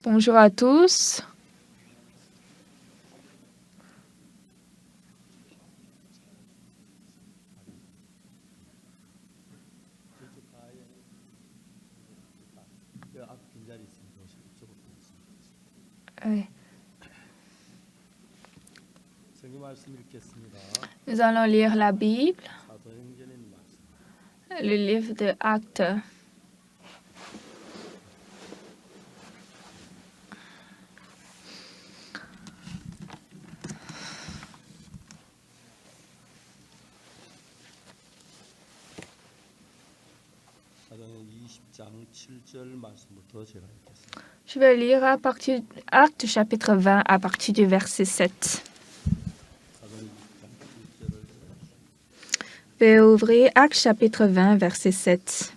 Bonjour à tous. Euh, Nous allons lire la Bible, le livre de Actes. Je vais lire à partir Actes chapitre 20 à partir du verset 7. Je vais ouvrir Actes chapitre 20 verset 7.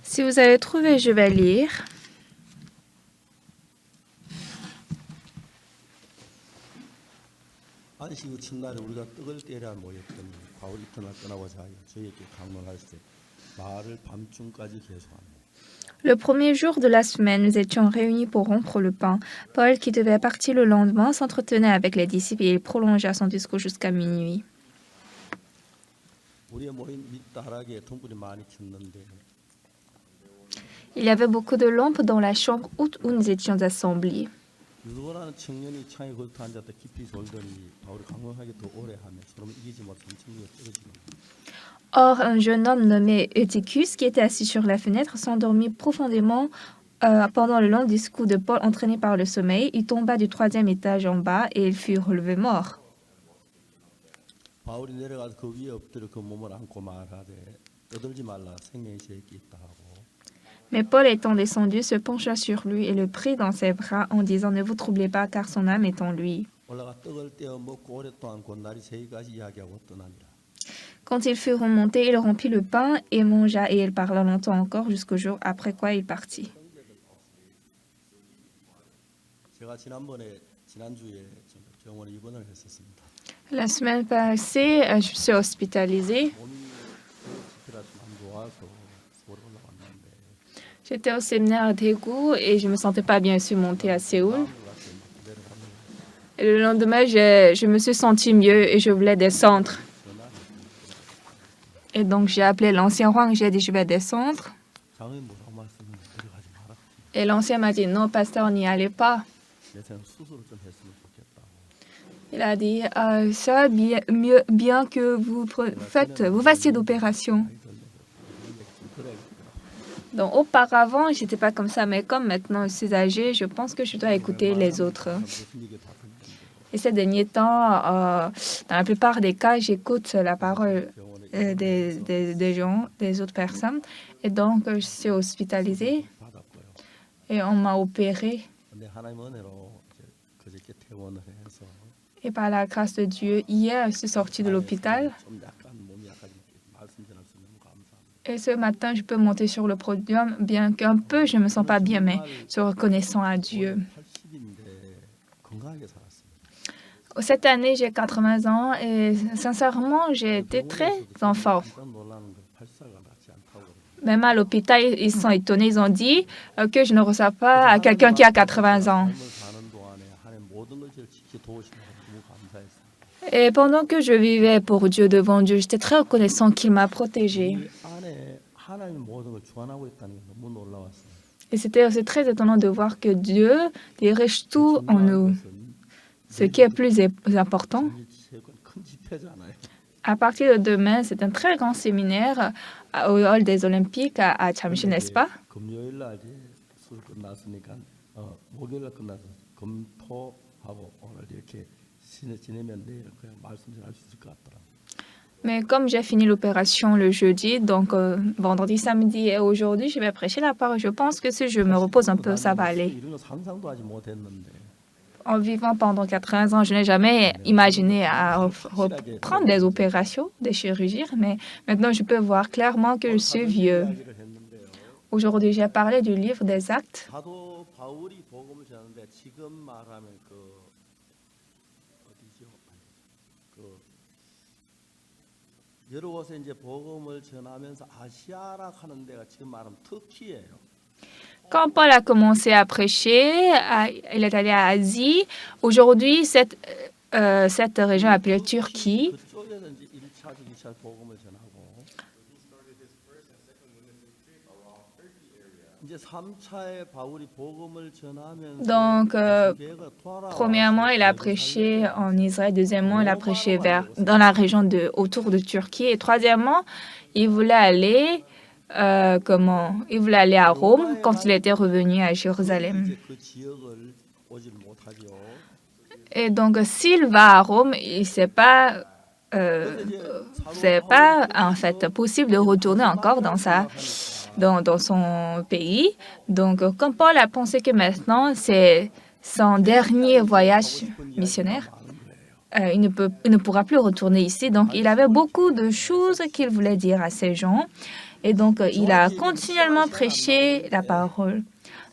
Si vous avez trouvé, je vais lire. 안식 첫날에 우리가 떡을 떼려 모였더니 바울이 떠나고자 하여 저에게 강론할 때 말을 밤중까지 계속합니다. Le premier jour de la semaine, nous étions réunis pour rompre le pain. Paul, qui devait partir le lendemain, s'entretenait avec les disciples et il prolongea son discours jusqu'à minuit. 우리의 모인 밑다락에 등불이 많이 켰는데 Il y avait beaucoup de lampes dans la chambre haute où nous étions assemblés. 유도라는 청년이 창에 걸터 앉았다 깊이 졸더니 바울이 강론하게 더 오래 하며 서로 이기지 못한 천국에 떨어지는 Or, un jeune homme nommé Eutychus, qui était assis sur la fenêtre, s'endormit profondément pendant le long discours de Paul entraîné par le sommeil. Il tomba du 3e étage en bas et il fut relevé mort. 바울이 내려가서 그 위에 엎드려 그 몸을 안고 말하되 떠들지 말라 생명이 제게 있다 하고 Mais Paul étant descendu, se pencha sur lui et le prit dans ses bras en disant « Ne vous troublez pas, car son âme est en lui. 올라가 떡을 떼어 먹고 오랫동안 곧 날이 새기까지 이야기하고 떠나니라. » Quand il fut remonté, il rompit le pain et mangea, et il parla longtemps encore jusqu'au jour après quoi il partit. 제가 지난주에 병원에 입원을 했었습니다. La semaine passée, je suis hospitalisée. 몸이 스트레스 안 좋아서 서울 올라왔는데 J'étais au séminaire d'Egu et je me sentais pas bien. Je suis montée à Séoul. Et le lendemain, je me suis sentie mieux et je voulais descendre. Et donc, j'ai appelé l'ancien roi, j'ai dit, je vais descendre. 장로님 뭐라고 말씀했는지 내려가지 마라. Et l'ancien m'a dit, non, pasteur, n'y allez pas. 내 생각 수술을 좀 했으면 좋겠다. Il a dit, ça, bien que vous fassiez d'opération. Donc, auparavant, j'étais pas comme ça, mais comme maintenant je suis âgée, je pense que je dois écouter les autres. Et ces derniers temps, dans la plupart des cas, j'écoute la parole des gens, des autres personnes. Et donc, je suis hospitalisée et on m'a opérée. 근데 하나님 은혜로 그저께 퇴원을 해서 Et par la grâce de Dieu, hier, je suis sortie de l'hôpital. 좀 약간 몸이 약간 말씀 전할 수 있는 거 감사합니다. Et ce matin, je peux monter sur le podium, bien qu'un peu, je ne me sens pas bien, mais je suis reconnaissant à Dieu. 80인데 건강하게 살았습니다. Cette année, j'ai 80 ans et sincèrement, j'ai été très en forme. 깜짝 놀라는 건 84가 낫지 않다고 그러더라고요. Même à l'hôpital, ils sont étonnés. Ils ont dit que je ne ressemble pas à quelqu'un qui a 80 ans. 삶을 사는 동안에 하나님 모든 것을 지켜 도우시는 너무 감사했습니다. Et pendant que je vivais pour Dieu, devant Dieu, j'étais très reconnaissant qu'il m'a protégée. 이 안에 하나님 모든 걸 주관하고 있다는 게 너무 놀라웠어요. Et c'était aussi très étonnant de voir que Dieu dirige tout en nous. Ce qui est plus important, 큰 집회잖아요. à partir de demain, c'est un très grand séminaire au hall des Olympiques à Chamchi, n'est-ce pas? 금요일 날 이제 수술 끝났으니까 목요일 날 끝나서 금토하고 오늘 이렇게 지내면 내일 그냥 말씀 전할 수 있을 것 같더라고요. Mais comme j'ai fini l'opération le jeudi, donc vendredi, samedi et aujourd'hui, je vais prêcher la parole. Je pense que si je me repose un peu, ça va aller. 이런 거 상상도 하지 못했는데 En vivant pendant 80 ans, je n'ai jamais imaginé à reprendre des opérations, des chirurgies, mais maintenant je peux voir clairement que je suis vieux. 이야기를 했는데요. Aujourd'hui, j'ai parlé du livre des Actes. 사도 바울이 복음을 전하는데 지금 말하면 그 어디죠? 그 여러 곳에 이제 복음을 전하면서 아시아라 하는 데가 지금 말하면 터키예요. Quand Paul a commencé à prêcher, il est allé à Asie. Aujourd'hui, cette région appelée Turquie. 그쪽에서 이제 1차, 2차 복음을 전하고 이제 3차에 바울이 복음을 전하면서 Donc, premièrement, il a prêché en Israël. Deuxièmement, il a prêché dans la région autour de Turquie. Et troisièmement, il voulait aller, il voulait aller à Rome quand il était revenu à Jérusalem. 이제 그 지역을 오질 못하죠. Et donc, s'il va à Rome, c'est pas en fait possible de retourner encore dans son pays. Donc, comme Paul a pensé que maintenant c'est son dernier voyage missionnaire, il ne pourra plus retourner ici. Donc, il avait beaucoup de choses qu'il voulait dire à ces gens. Et donc, il a continuellement prêché la parole.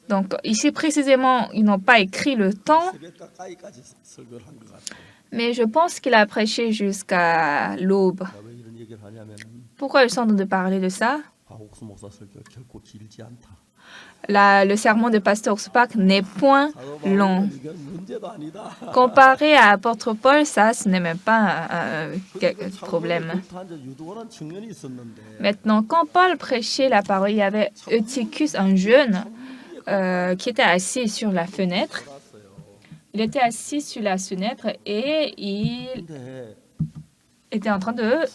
Donc, ici, précisément, ils n'ont pas écrit le temps, 새벽 가까이까지 설교를 한 것 같아요. mais je pense qu'il a prêché jusqu'à l'aube. 왜 이런 얘기를 하냐면 Pourquoi ils sont en train de parler de ça? 박옥수 목사 설교 결코 길지 않다. Le sermon de Pasteur Spak n'est point long. 이건 문제도 아니다. Comparé à apôtre Paul, ça, ce n'est même pas un problème. 유도원한 청년이 있었는데 Maintenant, quand Paul prêchait la parole, il y avait Eutychus, un jeune, qui était assis sur la fenêtre. Il était assis sur la fenêtre et il 근데 était en train de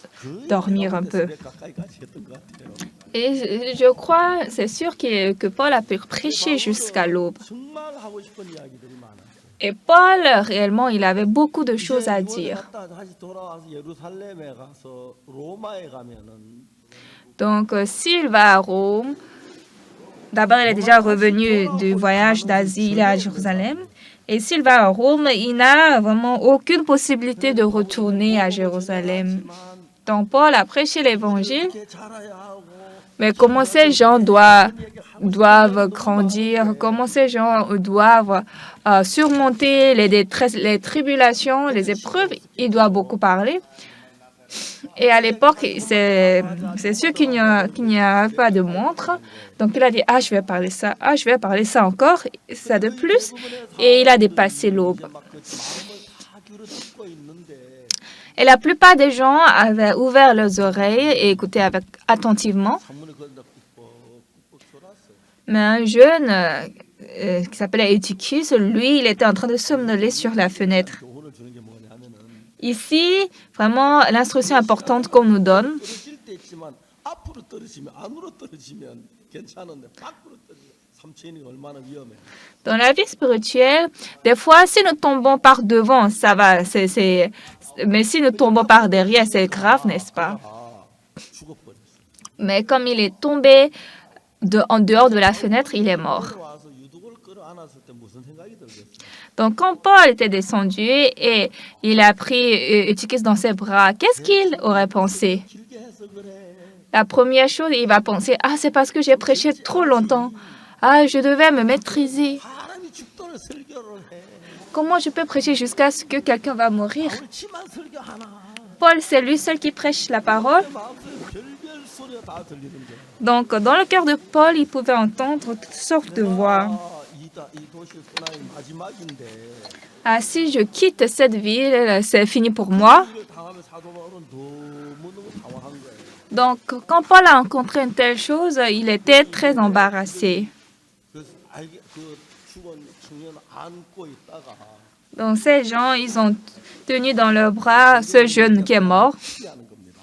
dormir un peu. 새벽 가까이까지 했던 것 같아요. Et je crois, c'est sûr que Paul a pu prêcher jusqu'à l'aube. 정말 하고 싶은 이야기들이 많았어요. Et Paul, réellement, il avait beaucoup de choses à dire. 다시 돌아와서 예루살렘에 가서 로마에 가면은 Donc, s'il va à Rome, d'abord, il est déjà revenu du voyage d'Asie à Jérusalem. Et s'il va à Rome, il n'a vraiment aucune possibilité de retourner à Jérusalem. Donc, Paul a prêché l'évangile. 이렇게 자라야 하고 Mais comment ces gens doivent grandir, comment ces gens doivent surmonter les détresses, les tribulations, les épreuves, il doit beaucoup parler. Et à l'époque, c'est sûr qu'il n'y a pas de montre. Donc, il a dit, je vais parler ça, je vais parler ça encore, ça de plus. Et il a dépassé l'aube. 막그 마음을 다 귀로 듣고 있는데 Et la plupart des gens avaient ouvert leurs oreilles et écoutaient attentivement. 창문을 건너 꾹꾹 졸았어요. Mais un jeune qui s'appelait Eutychus, lui, il était en train de somnoler sur la fenêtre. 교훈을 주는 게 뭐냐면은 Ici, vraiment, l'instruction importante qu'on nous donne, 떨어질 때 있지만 앞으로 떨어지면 안으로 떨어지면 괜찮은데 밖으로 떨어지면 삼천이 얼마나 위험해. dans la vie spirituelle, des fois, si nous tombons par devant, ça va, mais si nous tombons par derrière, c'est grave, n'est-ce pas? 죽어버렸어. Mais comme il est tombé en dehors de la fenêtre, il est mort. 와서 유독을 끌어안았을 때 무슨 생각이 들겠어? Donc, quand Paul était descendu et il a pris Eutychus dans ses bras, qu'est-ce qu'il aurait pensé? 길게 해서 그래. La première chose, il va penser, c'est parce que j'ai prêché trop longtemps. Je devais me maîtriser. 사람이 죽도록 설교를 해. Comment je peux prêcher jusqu'à ce que quelqu'un va mourir? 옳지만 설교하나. Paul, c'est lui seul qui prêche la parole. 마음속에 별별 소리가 다 들리는 거야. Donc, dans le cœur de Paul, il pouvait entendre toutes sortes de voix. 이 도시 떠나의 마지막인데 Si je quitte cette ville, c'est fini pour moi. 이걸 당하면 사도 바울은 너무너무 당황한 거예요. Donc, quand Paul a rencontré une telle chose, il était très embarrassé. 그래서 그 죽은 청년 안고 있다가 Donc, ces gens, ils ont tenu dans leurs bras ce jeune qui est mort. 피하는 겁니다.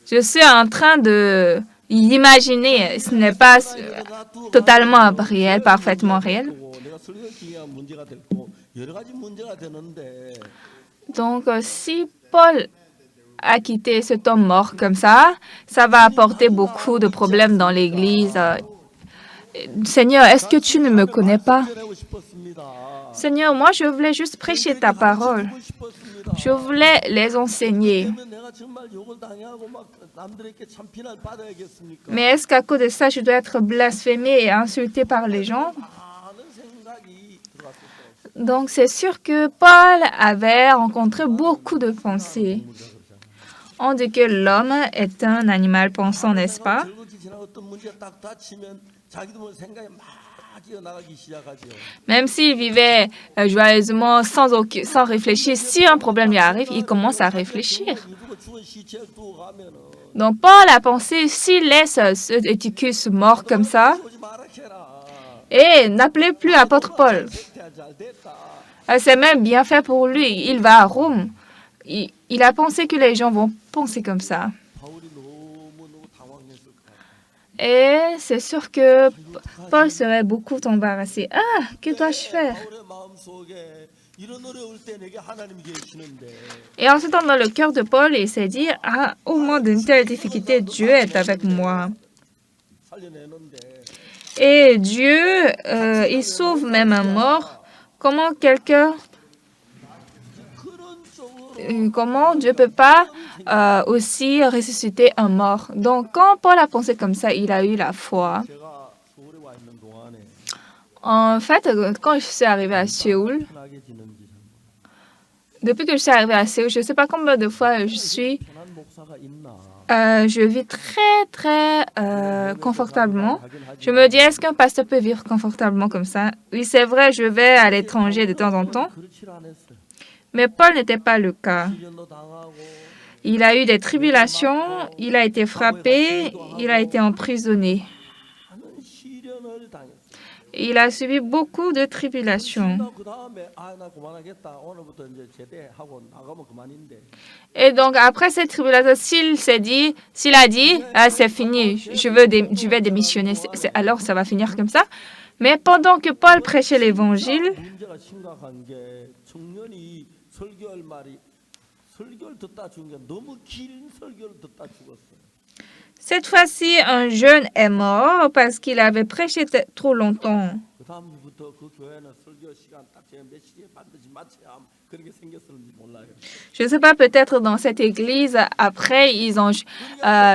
Je suis en train de l'imaginer. Ce n'est pas totalement réel, parfaitement réel. 내가 설교 기회가 문제가 됐고 여러 가지 문제가 되는데 Donc, si Paul a quitté cet homme mort comme ça va apporter beaucoup de problèmes dans l'Église. Seigneur, est-ce que tu ne me connais pas? 하고 싶었습니다. Seigneur, moi, je voulais juste prêcher ta parole. 하고 싶었습니다. Je voulais les enseigner. 그러면 내가 정말 욕을 당하고 막 남들에게 참 비난을 받아야겠습니까? Mais est-ce qu'à cause de ça, je dois être blasphémé et insulté par les gens? 많은 생각이 들어왔을 거예요. Donc, c'est sûr que Paul avait rencontré beaucoup de pensées. On dit que l'homme est un animal pensant, n'est-ce pas? 즐겁게 지나고 어떤 문제가 딱 닥치면 자기도 모르게 생각이 막 이어나가기 시작하죠. Même s'il vivait joyeusement, sans réfléchir, si un problème lui arrive, il commence à réfléchir. 유두고 죽은 시체를 두고 가면은 Donc Paul a pensé, s'il laisse ce Eutychus mort comme ça, 오지 마라 해라. et n'appelez plus l'apôtre Paul. 잘 됐다. C'est même bien fait pour lui. Il va à Rome. Il a pensé que les gens vont penser comme ça. 바울이 너무너무 당황했을 것 같아요. Et c'est sûr que Paul serait beaucoup embarrassé. Ah, que dois-je faire? 바울의 마음속에 이런 어려울 때 내게 하나님이 계시는데 Et en ce temps, dans le cœur de Paul, il s'est dit, ah, au moment d'une telle difficulté, Dieu est avec moi. 살려내는데 Et Dieu, il sauve même un mort. Comment Dieu peut pas aussi ressusciter un mort? Donc, quand Paul a pensé comme ça, il a eu la foi. 제가 서울에 와 있는 동안에 En fait, quand je suis arrivée à Séoul, 편하게 지는지 잘 depuis que je suis arrivée à Séoul, je ne sais pas combien de fois 편한 목사가 있나? je vis très, très confortablement. Je me dis, est-ce qu'un pasteur peut vivre confortablement comme ça? Oui, c'est vrai, je vais à l'étranger de temps en temps, 그렇지 않았어요. mais Paul n'était pas le cas. 시련도 당하고 Il a eu des tribulations, il a été frappé, il a été emprisonné. 많은 시련을 당했어요. Il a subi beaucoup de tribulations. 그 다음에 나 그만하겠다. 오늘부터 이제 제대하고 나가면 그만인데. Et donc, après cette tribulation, s'il a dit, ah, c'est fini, je vais démissionner, alors ça va finir comme ça. Mais pendant que Paul prêchait l'évangile, 문제가 심각한 게 청년이 설교할 말이 설교를 듣다 죽은 게 너무 긴 설교를 듣다 죽었어요. cette fois-ci, un jeune est mort parce qu'il avait prêché trop longtemps. 그 다음부터 그 교회는 설교 시간 딱 제가 몇 시에 반드시 마쳐야 함 그런 게 생겼을지 몰라요. Je ne sais pas, peut-être dans cette église, après, ils ont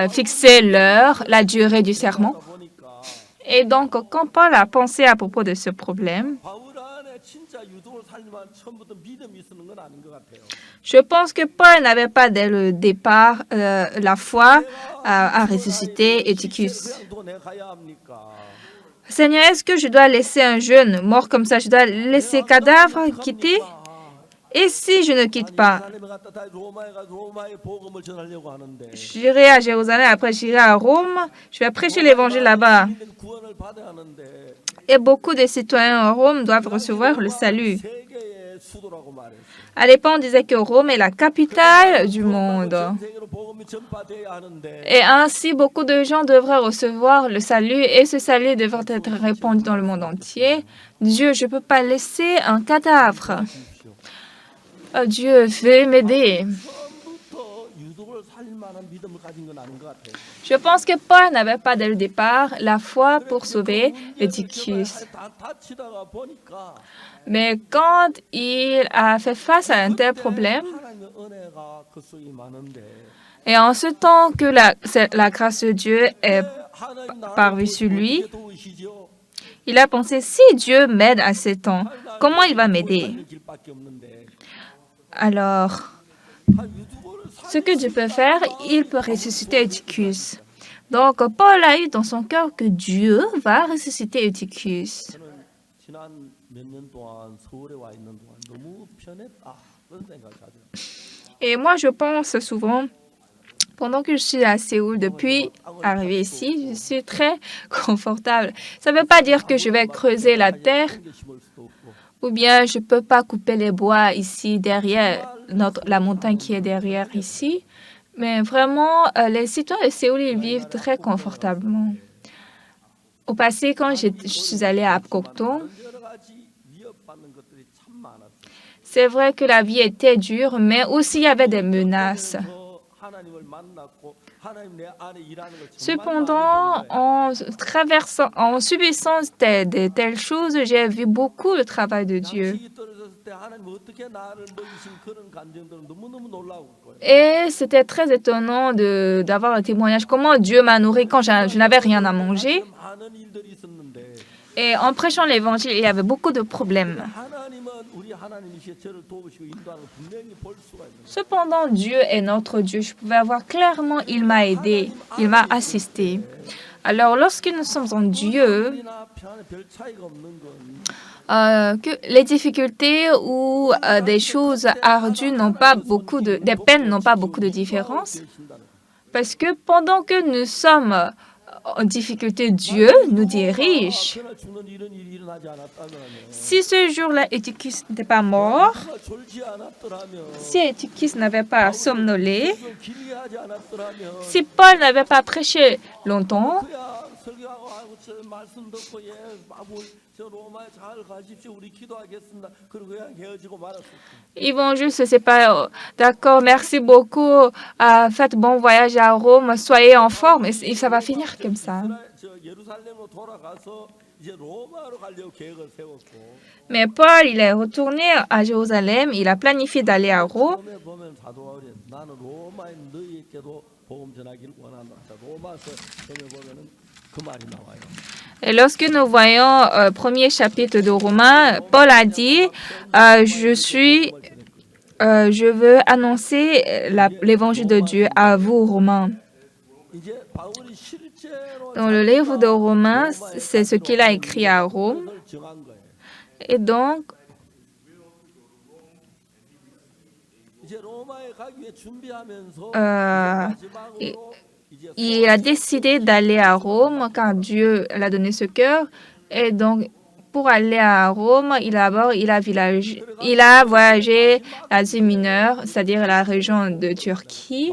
fixé l'heure, la durée du sermon. 그러다 보니까 Et donc, quand Paul a pensé à propos de ce problème, 바울 안에 진짜 유독을 살리만 처음부터 믿음이 있었는 건 아닌 것 같아요. je pense que Paul n'avait pas dès le départ la foi à ressusciter Eutychus. 그냥 또 내가 가야 합니까? Seigneur, est-ce que je dois laisser un jeune mort comme ça? Je dois laisser cadavre quitter? Et si je ne quitte pas? 예루살렘에 갔다 다시 로마에 가 로마의 복음을 전하려고 하는데 J'irai à Jérusalem, après j'irai à Rome, je vais prêcher l'évangile là-bas. 시민은 구원을 받아야 하는데 Et beaucoup de citoyens en Rome doivent recevoir le salut. 세계의 수도라고 말했어요. À l'époque, on disait que Rome est la capitale du monde. 전 세계로 복음이 전파돼야 하는데 Et ainsi, beaucoup de gens devraient recevoir le salut et ce salut devrait être répandu dans le monde entier. Dieu, je ne peux pas laisser un cadavre. Oh, Dieu, veuillez m'aider. 처음부터 유독을 살릴 만한 믿음을 가진 건 아닌 것 같아요. Je pense que Paul n'avait pas dès le départ la foi pour sauver Eutychus. 다 다치다가 보니까 Mais quand il a fait face à un tel problème, 하나님의 은혜가 그 속에 많은데 et en ce temps que la grâce de Dieu est 하나님 parvenue 나를 sur lui, 어떻게 도우시죠? il a pensé, si Dieu m'aide à ce temps, comment il va m'aider? 살릴 길밖에 없는데 Alors, 유독을 ce que Dieu peut faire, il peut ressusciter Eutychus. Donc, Paul a eu dans son cœur que Dieu va ressusciter Eutychus. 저는 지난 몇 년 동안 서울에 와 있는 동안 너무 편했다 그런 생각을 가져요. Et moi, je pense souvent, pendant que je suis à Séoul, depuis arriver ici, je suis très confortable. Ça ne veut pas dire que je vais creuser la terre 옮겨 심을 수도 없고 ou bien je ne peux pas couper les bois ici derrière la montagne qui est derrière ici. Mais vraiment, les citoyens de Séoul, ils vivent très confortablement. Au passé, quand je suis allée à Apgokdong, 여러 가지 위협받는 것들이 참 많았어요. c'est vrai que la vie était dure, mais aussi il y avait des menaces. 더 하나님을 만났고 하나님 내 안에 일하는 걸 정말 Cependant, en subissant de telles choses, j'ai vu beaucoup le travail de Dieu. 양식이 떨어졌을 때 하나님 어떻게 나를 먹이신 그런 감정들은 너무너무 놀라울 거예요. Et c'était très étonnant d'avoir un témoignage. Comment Dieu m'a nourri quand je n'avais rien à manger. 많은 일들이 있었는데 Et en prêchant l'évangile, il y avait beaucoup de problèmes. 하나님은 Cependant, Dieu est notre Dieu. Je pouvais voir clairement, il m'a aidé, il m'a assisté. Alors, lorsque nous sommes en Dieu, que les difficultés ou des choses ardues n'ont pas beaucoup des peines n'ont pas beaucoup de différence, parce que pendant que nous sommes en difficulté, Dieu nous dirige. Si ce jour-là, Eutychus n'était pas mort, si Eutychus n'avait pas somnolé, si Paul n'avait pas prêché longtemps, ils vont juste se séparer. D'accord, merci beaucoup. Faites bon voyage à Rome. Soyez en forme. Et ça va finir comme ça. Mais Paul, il est retourné à Jérusalem. Il a planifié d'aller à Rome. Et lorsque nous voyons le premier chapitre de Romains, Paul a dit, je veux annoncer l'évangile de Dieu à vous, Romains. Dans le livre de Romains, c'est ce qu'il a écrit à Rome. Et donc, il a décidé d'aller à Rome car Dieu l'a donné ce cœur. Et donc, pour aller à Rome, il a voyagé l'Asie mineure, c'est-à-dire la région de Turquie.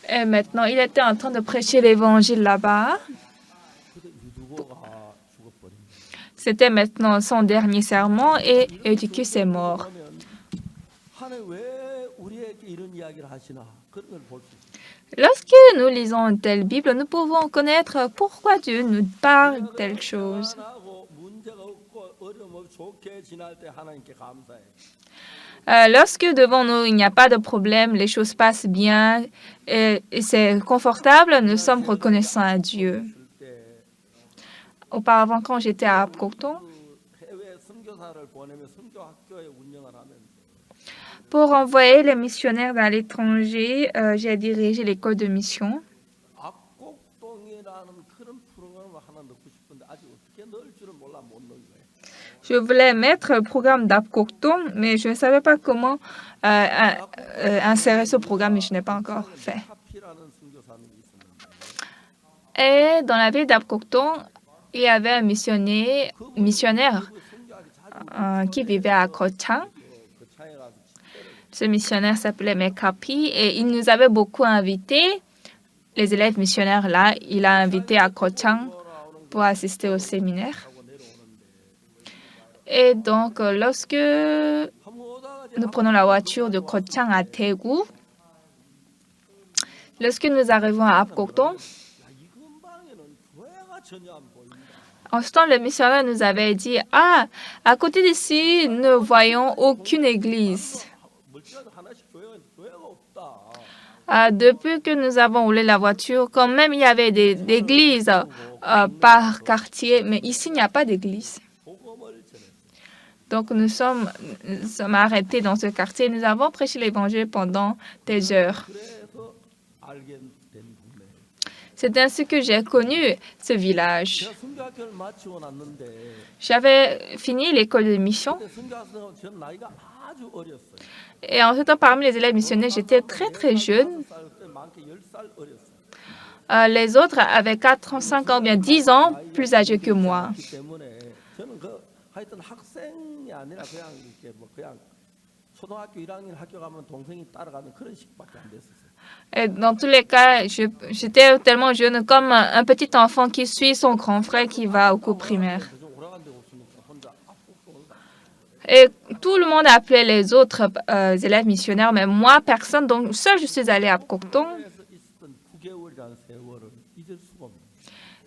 Et maintenant, il était en train de prêcher l'évangile là-bas. C'était maintenant son dernier sermon et Eutychus est mort. Lorsque nous lisons une telle Bible, nous pouvons connaître pourquoi Dieu nous parle telle chose. Lorsque devant nous, il n'y a pas de problème, les choses passent bien et c'est confortable, nous sommes reconnaissants à Dieu. Auparavant, quand j'étais à Apcocton, pour envoyer les missionnaires dans l'étranger, j'ai dirigé l'école de mission. Je voulais mettre le programme d'Apcocton, mais je ne savais pas comment insérer ce programme et je n'ai pas encore fait. Et dans la ville d'Apcocton, il y avait un missionnaire qui vivait à Kochang. Ce missionnaire s'appelait Mekapi et il nous avait beaucoup invités. Les élèves missionnaires là, il a invité à Kochang pour assister au séminaire. Et donc, lorsque nous prenons la voiture de Kochang à Daegu, lorsque nous arrivons à Apcocton, en ce temps, le missionnaire nous avait dit « Ah, à côté d'ici, nous ne voyons aucune église. » Depuis que nous avons roulé la voiture, quand même, il y avait des églises par quartier, mais ici, il n'y a pas d'église. Donc, nous sommes arrêtés dans ce quartier. Nous avons prêché l'évangile pendant des heures. C'est ainsi que j'ai connu ce village. J'avais fini l'école de mission. Et en ce temps, parmi les élèves missionnaires, j'étais très, très jeune. Les autres avaient 4 ans, 5 ans, bien 10 ans plus âgés que moi. Et dans tous les cas, j'étais tellement jeune comme un petit enfant qui suit son grand frère qui va au cours primaire. Et tout le monde appelait les autres élèves missionnaires, mais moi, personne. Donc, seul, je suis allée à Apcocton.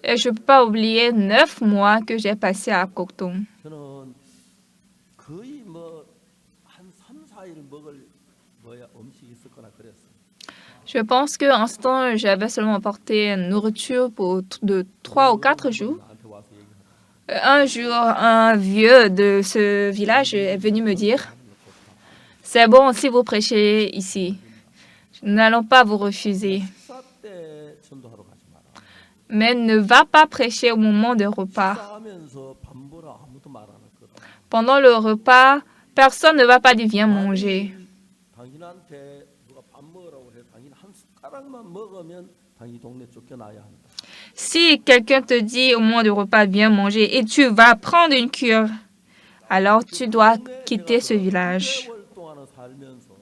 Et je ne peux pas oublier 9 mois que j'ai passé à Apcocton. Je pense qu'en ce temps, j'avais seulement apporté une nourriture de 3 ou 4 jours. Un jour, un vieux de ce village est venu me dire, c'est bon si vous prêchez ici. Nous n'allons pas vous refuser. 식사 때 전도하러 가지 마라. Mais ne va pas prêcher au moment de repas. 식사하면서 밥 먹으라 아무도 말 안 할 거다. Pendant le repas, personne ne va pas dire viens manger. 당신한테 누가 밥 먹으라고 해 당신 한 숟가락만 먹으면 당신 동네 쫓겨나야 한다. Si quelqu'un te dit au moment du repas viens manger et tu vas prendre une cure, alors tu dois quitter ce village. 9개월 동안은 살면서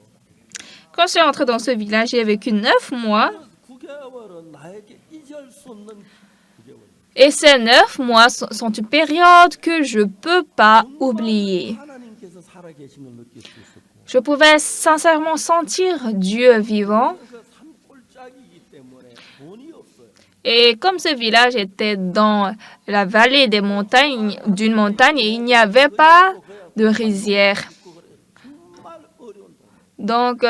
Quand je suis entrée dans ce village, j'ai vécu 9 mois. 9개월은 나에게 잊을 수 없는 9개월. Et ces 9 mois sont une période que je ne peux pas oublier. 하나님께서 살아계신 걸 느낄 수 있었고 Je pouvais sincèrement sentir Dieu vivant. 그 산골짜기이기 때문에 돈이 없어요. Et comme ce village était dans la vallée des montagnes, d'une montagne, et il n'y avait pas de rizière. 정말 어려운 돈. Donc,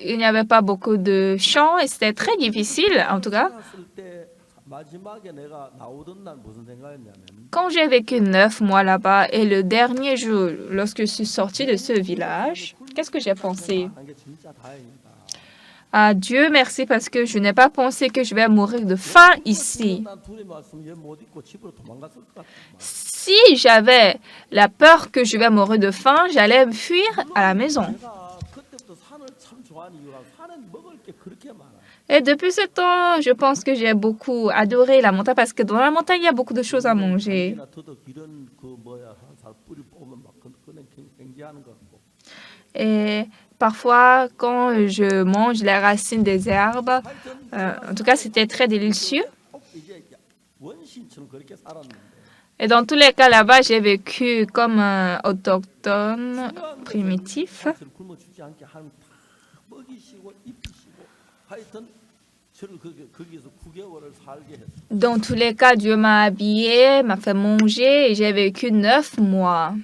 il n'y avait pas beaucoup de champs et c'était très difficile, en tout cas. 살았을 때 마지막에 내가 나오던 날 무슨 생각했냐면 Quand j'ai vécu 9 mois là-bas et le dernier jour, lorsque je suis sortie de ce village, qu'est-ce que j'ai pensé? 한 게 진짜 다행이다. Ah, Dieu merci parce que je n'ai pas pensé que je vais mourir de faim ici. 난 둘이 말씀 얘못 잊고 집으로 도망갔을 것 같아. Si j'avais la peur que je vais mourir de faim, j'allais me fuir à la maison. 내가 그때부터 산을 참 좋아하는 이유가 산에 먹을 게 그렇게 많아. Et depuis ce temps, je pense que j'ai beaucoup adoré la montagne parce que dans la montagne, il y a beaucoup de choses à manger. 나 더덕 이런 그 뭐야 살 뿌리 뽑으면 막 그런 굉장한 거 같고. Et parfois, quand je mange les racines des herbes, en tout cas, c'était très délicieux. 꼭 이제 원신처럼 그렇게 살았는데. Et dans tous les cas, là-bas, j'ai vécu comme un autochtone primitif. 사실 굶어 죽지 않게 하면 다 먹이시고 입히시고 하여튼 저를 거기서 9개월을 살게 했어. Dans tous les cas, Dieu m'a habillé, m'a fait manger et j'ai vécu 9 mois.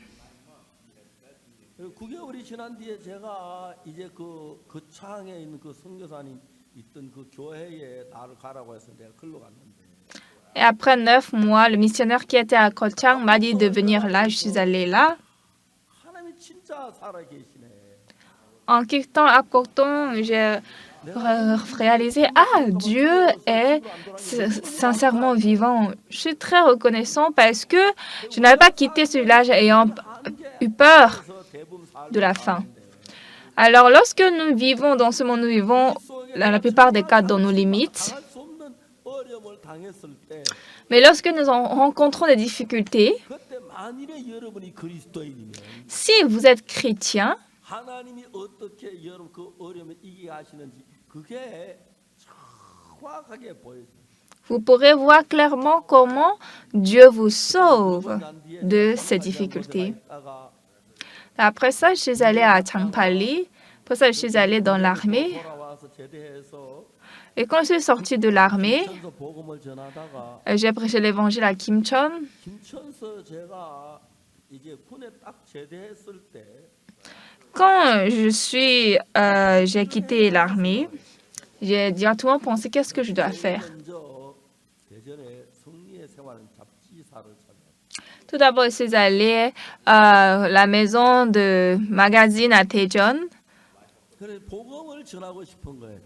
9개월이 지난 뒤에 제가 이제 그 창에 있는 그 선교사님 있던 그 교회에 나를 가라고 해서 내가 글로 갔는데 Et après 9 mois, le missionnaire qui était à Kolchang m'a dit de venir là. Je suis allée là. 하나님이 진짜 살아계시네. En quittant Apkoton, j'ai réalisé, ah, Dieu est sincèrement vivant. Je suis très reconnaissant parce que je n'avais pas quitté ce village ayant eu peur de la faim. Alors, lorsque nous vivons dans ce monde, nous vivons la plupart des cas dans nos limites. 당할 수 없는 어려움을 당했을 때 Mais lorsque nous rencontrons des difficultés, 그때 만일에 여러분이 그리스도인이면 si vous êtes chrétien, 하나님이 어떻게 여러분 그 어려움을 이기게 하시는지 그게 정확하게 보여요. vous pourrez voir clairement comment Dieu vous sauve de ces difficultés. Après ça, je suis allée à Changpali. Après ça, je suis allée dans l'armée. 돌아와서 제대해서 Et quand je suis sortie de l'armée, 김천서 복음을 전하다가 j'ai prêché l'évangile à Kimchon. 김천서 제가 이제 군에 딱 제대했을 때 Quand j'ai quitté l'armée, j'ai directement pensé qu'est-ce que je dois faire. 먼저 대전에 성리의 생활은 잡지사를 찾아요. Tout d'abord, je suis allée à la maison de magazine à Daejeon. 그래 복음을 전하고 싶은 거예요.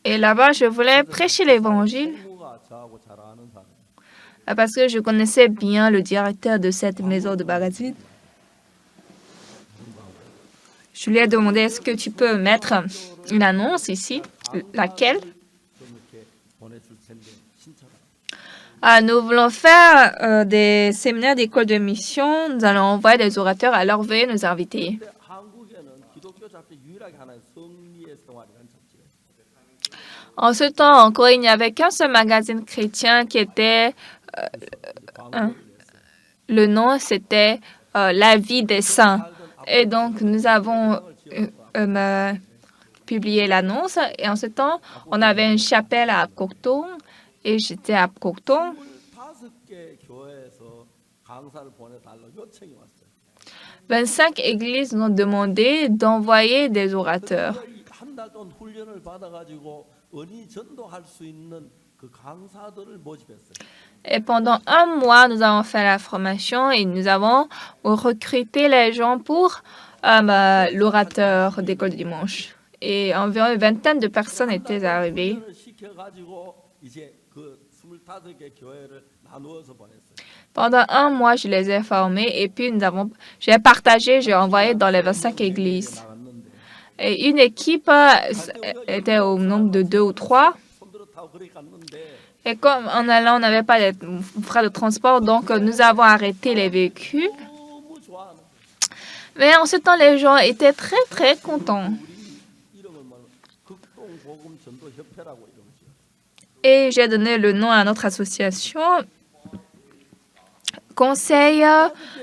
Et là-bas, je voulais prêcher l'évangile 부모가 저하고 잘 아는 사람. parce que je connaissais bien le directeur de cette maison de magazine. Je lui ai demandé, est-ce que tu peux mettre une annonce ici? Laquelle? 좀 이렇게 보냈을 텐데 신청을. Ah, nous voulons faire des séminaires d'école de mission. Nous allons envoyer des orateurs. Alors, veuillez nous inviter. 근데 한국에는 기독교 잡지 유일하게 하나의 성리의 생활이라는 잡지가 있어요. En ce temps, en Corée, il n'y avait qu'un seul magazine chrétien qui était... 광고를 le nom, c'était La vie des saints. Et donc, nous avons publié l'annonce. Et en ce temps, on avait une chapelle à Apkoton. Et j'étais à Apkoton. 25개 교회에서 강사를 보내달라고 요청이 왔어요. 25 églises nous ont demandé d'envoyer des orateurs. 한 달 동안 훈련을 받아가지고 언이 전도할 수 있는 그 강사들을 모집했어요. Et pendant un mois, nous avons fait la formation et nous avons recruté les gens pour l'orateur d'école du dimanche. Et environ une vingtaine de personnes étaient arrivées. 훈련을 시켜가지고 이제 그 25개 교회를 나누어서 보냈어요. Pendant un mois, je les ai formés et puis j'ai partagé, j'ai envoyé dans les 25 églises. 나갔는데 Et une équipe était au nombre de 2 ou 3. 손들어 타고 그렇게 갔는데 Et comme en allant, on n'avait pas de frais de transport, donc nous avons arrêté les véhicules. 너무 좋아하는 거예요. Mais en ce temps, les gens étaient très, très contents. 우리 이름을 뭐 극동복음 전도협회라고 이러죠. Et j'ai donné le nom à notre association, Conseil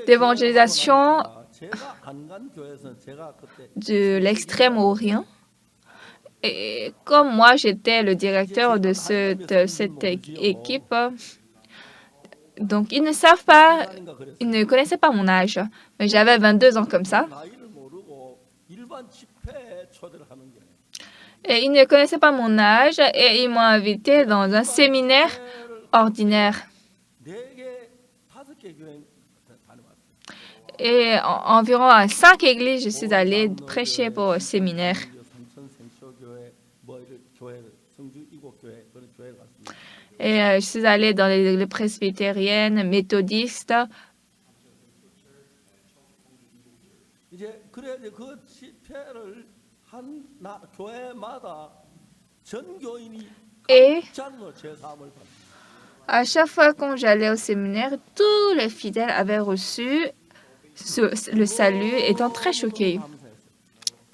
d'évangélisation 제가 안간 교회에서는 제가 그때 de l'Extrême-Orient. Et comme moi, j'étais le directeur de cette équipe, donc ils ne savent pas, 아닌가 그랬어요. ils ne connaissaient pas mon âge, mais j'avais 22 ans comme ça. 나이를 모르고 일반 집회에 초대를 하는 거예요. Et ils ne connaissaient pas mon âge et ils m'ont invité dans un séminaire ordinaire. 4개, 5개 교회 다녀왔어요. Et environ à 5 églises, je suis allée prêcher pour un séminaire. 삼천 생초교회 뭐 이런 교회를 성주 이곡교회 그런 교회를 갔습니다. Et je suis allée dans les presbytériennes, méthodistes. 이제 그래 이제 그 집회를 한 교회마다 전 교인이 Et 짝로 제3을 받는. à chaque fois quand j'allais au séminaire, tous les fidèles avaient reçu le salut, étant très choqués.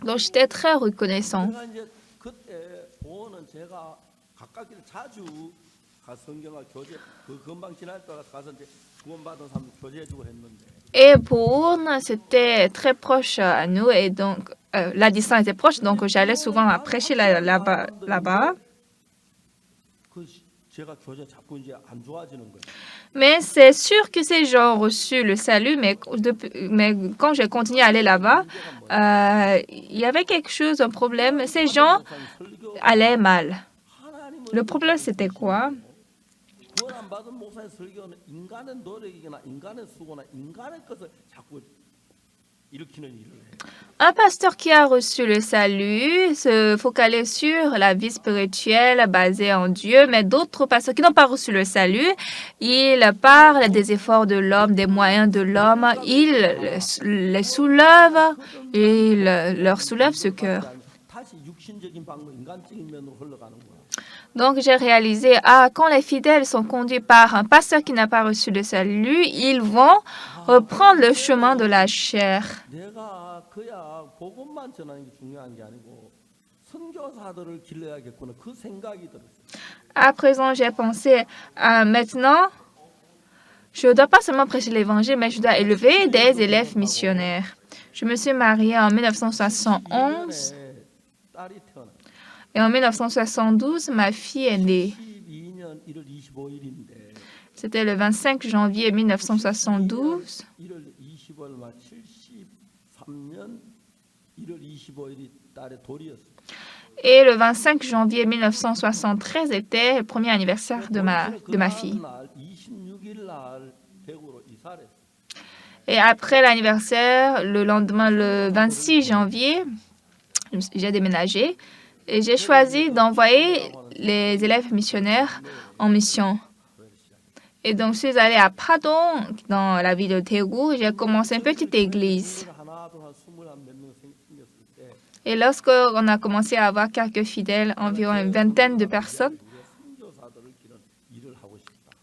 Donc j'étais très reconnaissant. 제가 이제 그때 보호는 제가 가깝게 자주 가 성경과 교제 그 금방 지날 때 가서 이제 구원받은 사람 교제해주고 했는데. Et pour nous, c'était très proche à nous et donc la distance était proche, donc j'allais souvent prêcher là-bas. 그 제가 교제 자꾸 이제 안 좋아지는 거예요. Mais c'est sûr que ces gens ont reçu le salut, mais quand j'ai continué à aller là-bas, il y avait quelque chose, un problème. Ces gens allaient mal. Le problème, c'était quoi? 구원 안 받은 목사의 설교는 인간의 노력이거나 인간의 수고나 인간의 것을 자꾸 일으키는 일을 해요. Un pasteur qui a reçu le salut se focalise sur la vie spirituelle basée en Dieu, mais d'autres pasteurs qui n'ont pas reçu le salut, ils parlent des efforts de l'homme, des moyens de l'homme, ils les soulèvent, ils leur soulèvent ce cœur. 다시 육신적인 방법, 인간적인 면으로 흘러가는 거야. Donc j'ai réalisé, quand les fidèles sont conduits par un pasteur qui n'a pas reçu le salut, ils vont reprendre le chemin de la chair. 내가 그야 복음만 전하는 게 중요한 게 아니고 선교사들을 길러야겠구나 그 생각이 들었어요. À présent, j'ai pensé, maintenant, je ne dois pas seulement prêcher l'évangile, mais je dois élever des élèves missionnaires. Je me suis mariée en 1971 딸이 태어났어요. et en 1972, ma fille est née. 12년 1월 25일인데 C'était le 25 janvier 1972. 1월 20일 말 73년 1월 25일이 딸의 돌이었어요. Et le 25 janvier 1973 était le premier anniversaire de ma fille. 26일 날 대구로 이사를 했어요. Et après l'anniversaire, le lendemain, le 26 janvier, j'ai déménagé et j'ai choisi d'envoyer les élèves missionnaires en mission. Et donc, je suis allée à Pradong, dans la ville de Daegu. J'ai commencé une petite église. Et lorsqu'on a commencé à avoir quelques fidèles, environ une vingtaine de personnes,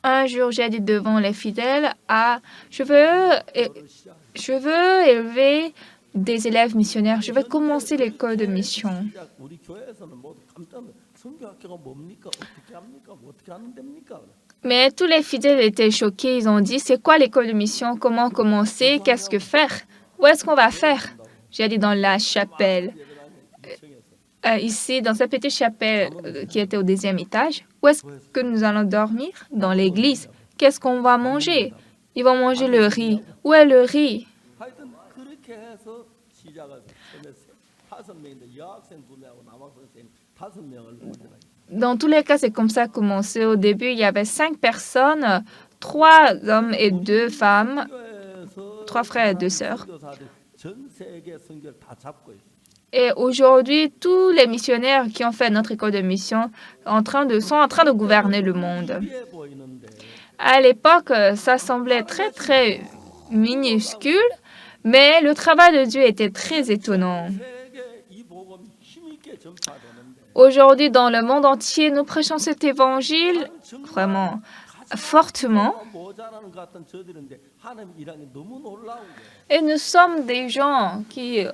un jour, j'ai dit devant les fidèles, je veux élever des élèves missionnaires. Je vais commencer l'école de mission. Mais tous les fidèles étaient choqués. Ils ont dit, c'est quoi l'école de mission? Comment commencer? Qu'est-ce que faire? Où est-ce qu'on va faire? J'ai dit dans la chapelle. Ici, dans cette petite chapelle qui était au 2e étage. Où est-ce que nous allons dormir? Dans l'église. Qu'est-ce qu'on va manger? Ils vont manger le riz. Où est le riz? Dans tous les cas, c'est comme ça a commencé. Au début, il y avait 5 personnes, 3 hommes et 2 femmes, 3 frères et 2 sœurs. Et aujourd'hui, tous les missionnaires qui ont fait notre école de mission sont en train de gouverner le monde. À l'époque, ça semblait très, très minuscule, mais le travail de Dieu était très étonnant. Aujourd'hui, dans le monde entier, nous prêchons cet évangile vraiment fortement. Et nous sommes des gens qui,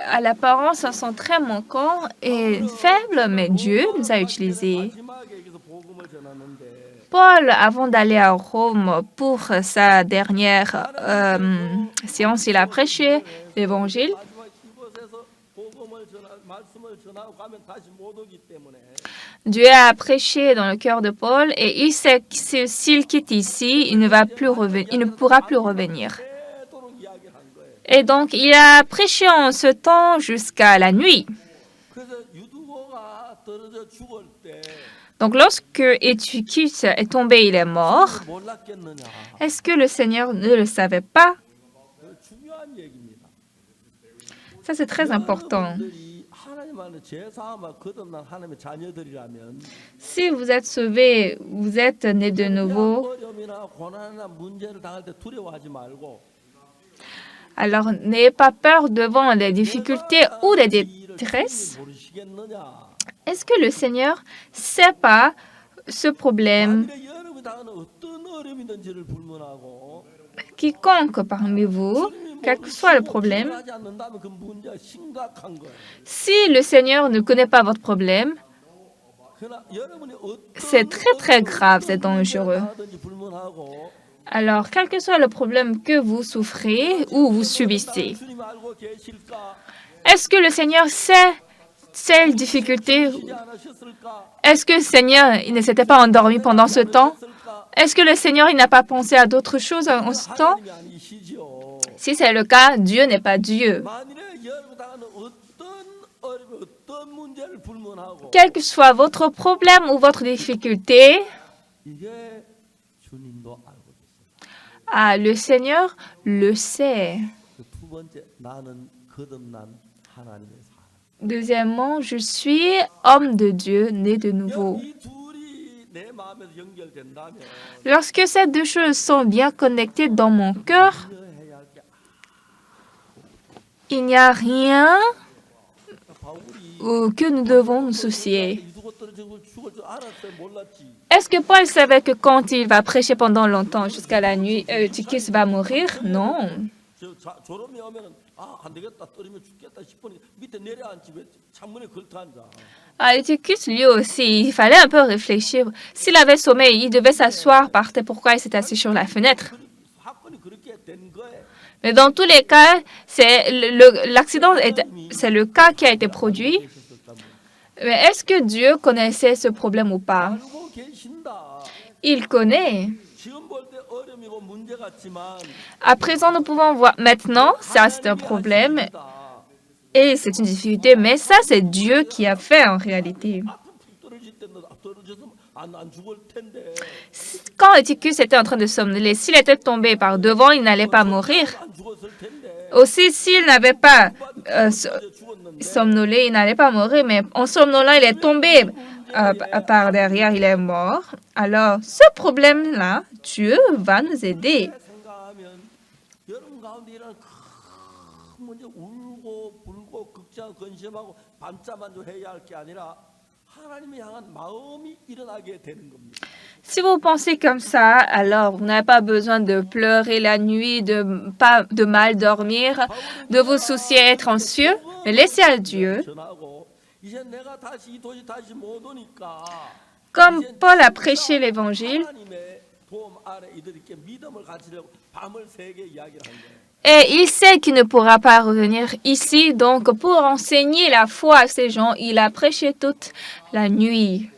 à l'apparence, sont très manquants et faibles, mais Dieu nous a utilisés. Paul, avant d'aller à Rome pour sa dernière séance, il a prêché l'Évangile. Dieu a prêché dans le cœur de Paul et il sait que s'il quitte ici, il ne pourra plus revenir. Et donc, il a prêché en ce temps jusqu'à la nuit. Donc, lorsque Eutychus est tombé, il est mort. Est-ce que le Seigneur ne le savait pas? Ça, c'est très important. Si vous êtes sauvés, vous êtes nés de nouveau, alors n'ayez pas peur devant les difficultés ou les détresses. Est-ce que le Seigneur ne sait pas ce problème? Quiconque parmi vous, quel que soit le problème, si le Seigneur ne connaît pas votre problème, c'est très très grave, c'est dangereux. Alors, quel que soit le problème que vous souffrez ou vous subissez, est-ce que le Seigneur sait ces difficultés? Est-ce que le Seigneur il ne s'était pas endormi pendant ce temps? Est-ce que le Seigneur il n'a pas pensé à d'autres choses en ce temps? Si c'est le cas, Dieu n'est pas Dieu. Quel que soit votre problème ou votre difficulté, le Seigneur le sait. Deuxièmement, je suis homme de Dieu, né de nouveau. Lorsque ces deux choses sont bien connectées dans mon cœur, il n'y a rien que nous devons nous soucier. Est-ce que Paul savait que quand il va prêcher pendant longtemps, jusqu'à la nuit, Eutychus va mourir? Non. Eutychus, lui aussi, il fallait un peu réfléchir. S'il avait sommeil, il devait s'asseoir par terre. Pourquoi il s'est assis sur la fenêtre? Mais dans tous les cas, l'accident, c'est le cas qui a été produit. Mais est-ce que Dieu connaissait ce problème ou pas? Il connaît. À présent, nous pouvons voir maintenant, ça c'est un problème et c'est une difficulté, mais ça c'est Dieu qui a fait en réalité. Quand Eutychus était en train de somnoler, s'il était tombé par devant, il n'allait pas mourir. Aussi, s'il n'avait pas somnolé, il n'allait pas mourir, mais en somnolant, il est tombé par derrière, il est mort. Alors, ce problème-là, Dieu va nous aider. Si vous pensez comme ça, alors vous n'avez pas besoin de pleurer la nuit, de mal dormir, de vous soucier, être anxieux, mais laissez à Dieu. Comme Paul a prêché l'Évangile, et il sait qu'il ne pourra pas revenir ici, donc pour enseigner la foi à ces gens, il a prêché toute la nuit.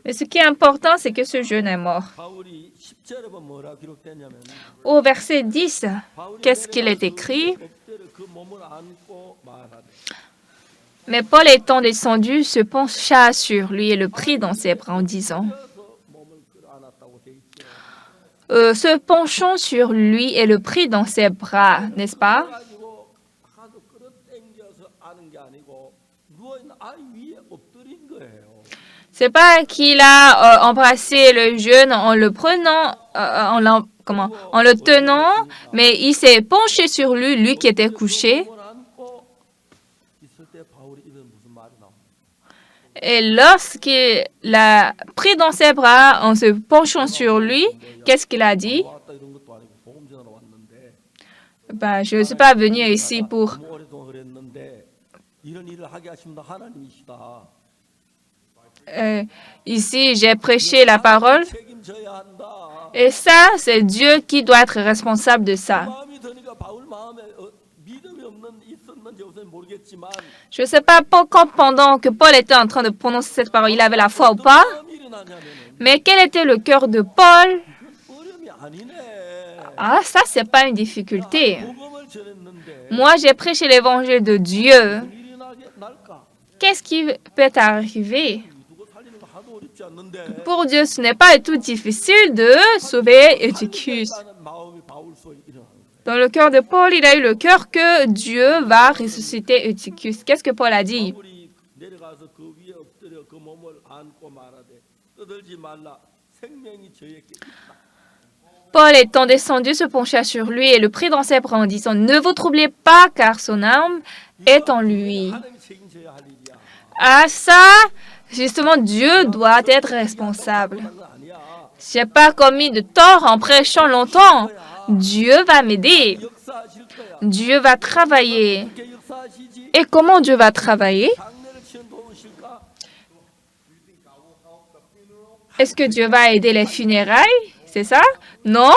Mais ce qui est important, c'est que ce jeune est mort. Au verset 10, qu'est-ce qu'il est écrit? Mais Paul étant descendu, se pencha sur lui et le prit dans ses bras en disant, 몸을 끌어안았다고 돼 있죠. se penchant sur lui et le prit dans ses bras, n'est-ce pas? 가지고 하도 끌어당겨서 아는 게 아니고 누워 있는 아이 위에 엎드린 거예요. C'est pas qu'il a embrassé le jeune en le prenant, en le tenant, mais il s'est penché sur lui, lui qui était couché. 몸을 안고 있을 때 바울이 이런 무슨 말이 나옵니까? Et lorsqu'il l'a pris dans ses bras en se penchant sur lui, qu'est-ce qu'il a dit? 왔다 이런 것도 아니고 보험 전화로 왔는데 Ben, je ne suis pas venu ici pour... 너무 오랫동안 그랬는데 이런 일을 하게 하신 분 하나님이시다. ici, j'ai prêché la parole. 책임져야 한다. Et ça, c'est Dieu qui doit être responsable de ça. 마음이 드니까 바울 마음에 믿음이 있었는지 없었는지 모르겠지만 Je ne sais pas quand, pendant que Paul était en train de prononcer cette parole, il avait la foi ou pas. 어떤 일이 나냐면은 Mais quel était le cœur de Paul? 어려움이 아니네. Ah, ça, c'est pas une difficulté. 복음을 전했는데 Moi, j'ai prêché l'évangile de Dieu. 일이 날까? Qu'est-ce qui peut arriver? 누구 살리는 거 하도 어렵지 않는데. Pour Dieu, ce n'est pas du tout difficile de sauver Eutychus. 하는 마음이 바울 속에 일어나는 거예요. Dans le cœur de Paul, il a eu le cœur que Dieu va ressusciter Eutychus. Qu'est-ce que Paul a dit? 바울이 내려가서 그 위에 엎드려 그 몸을 안고 말하되 떠들지 말라 생명이 저에게 있다. Paul étant descendu se pencha sur lui et le prit dans ses bras en disant, ne vous troublez pas car son âme est en lui. 하나님이 책임져야 할 일이야. Ah ça, justement, Dieu doit être responsable. 그런 거 아니야. Je n'ai pas commis de tort en prêchant longtemps. Dieu va m'aider. 역사하실 거야. Dieu va travailler. 어떻게 역사하시지? Et comment Dieu va travailler? 장례를 치른 도우실까? Est-ce que Dieu va aider les funérailles? C'est ça? Non,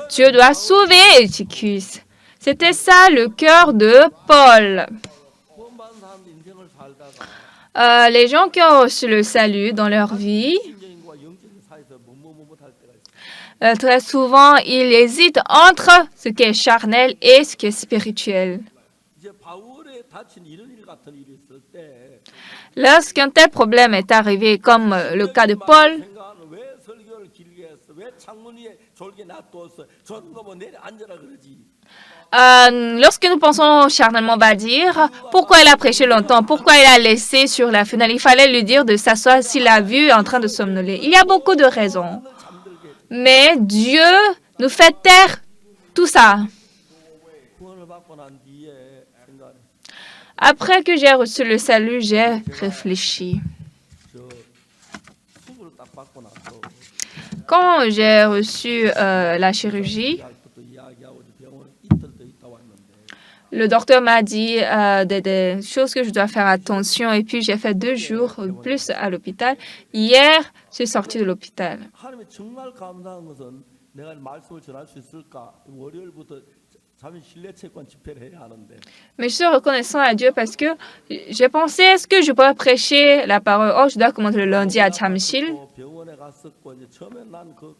Dieu doit sauver Eutychus. C'était ça le cœur de Paul. 구원받은 사람들 인생을 살다가 Les gens qui ont reçu le salut dans leur vie, 심령과 영적인 사이에서 못할 때가 있어. très souvent, ils hésitent entre ce qui est charnel et ce qui est spirituel. 이제 바울의 다친 이런 일 같은 일이 있을 때 Lorsqu'un tel problème est arrivé, comme le cas de Paul, 생각하는 왜 설교를 길게 했어? 왜 창문 위에 졸게 놔두었어? 저런 거뭐 내려 앉아라 그러지. lorsque nous pensons charnellement, on va dire pourquoi il a prêché longtemps, pourquoi il a laissé sur la fenêtre. Il fallait lui dire de s'asseoir s'il l'a vu en train de somnoler. Il y a beaucoup de raisons. Mais Dieu nous fait taire tout ça. 구원을 받고 난 뒤에 생각해. Après que j'ai reçu le salut, j'ai réfléchi. 저 수술을 딱 받고 나서 Quand j'ai reçu la chirurgie, 약부터 이야기하고 이제 병원에 이틀 더 있다 왔는데 le docteur m'a dit des choses que je dois faire attention. Et puis, j'ai fait 2 jours plus à l'hôpital. Hier, je suis sortie de l'hôpital. 하나님이 정말 감사한 것은 내가 말씀을 전할 수 있을까? 월요일부터 자면 신뢰 채권 집회를 해야 하는데 Mais je suis reconnaissant à Dieu parce que j'ai pensé, est-ce que je pourrais prêcher la parole? Oh, je dois commencer le lundi à Chamshil. 병원에 갔었고 이제 처음에 난 그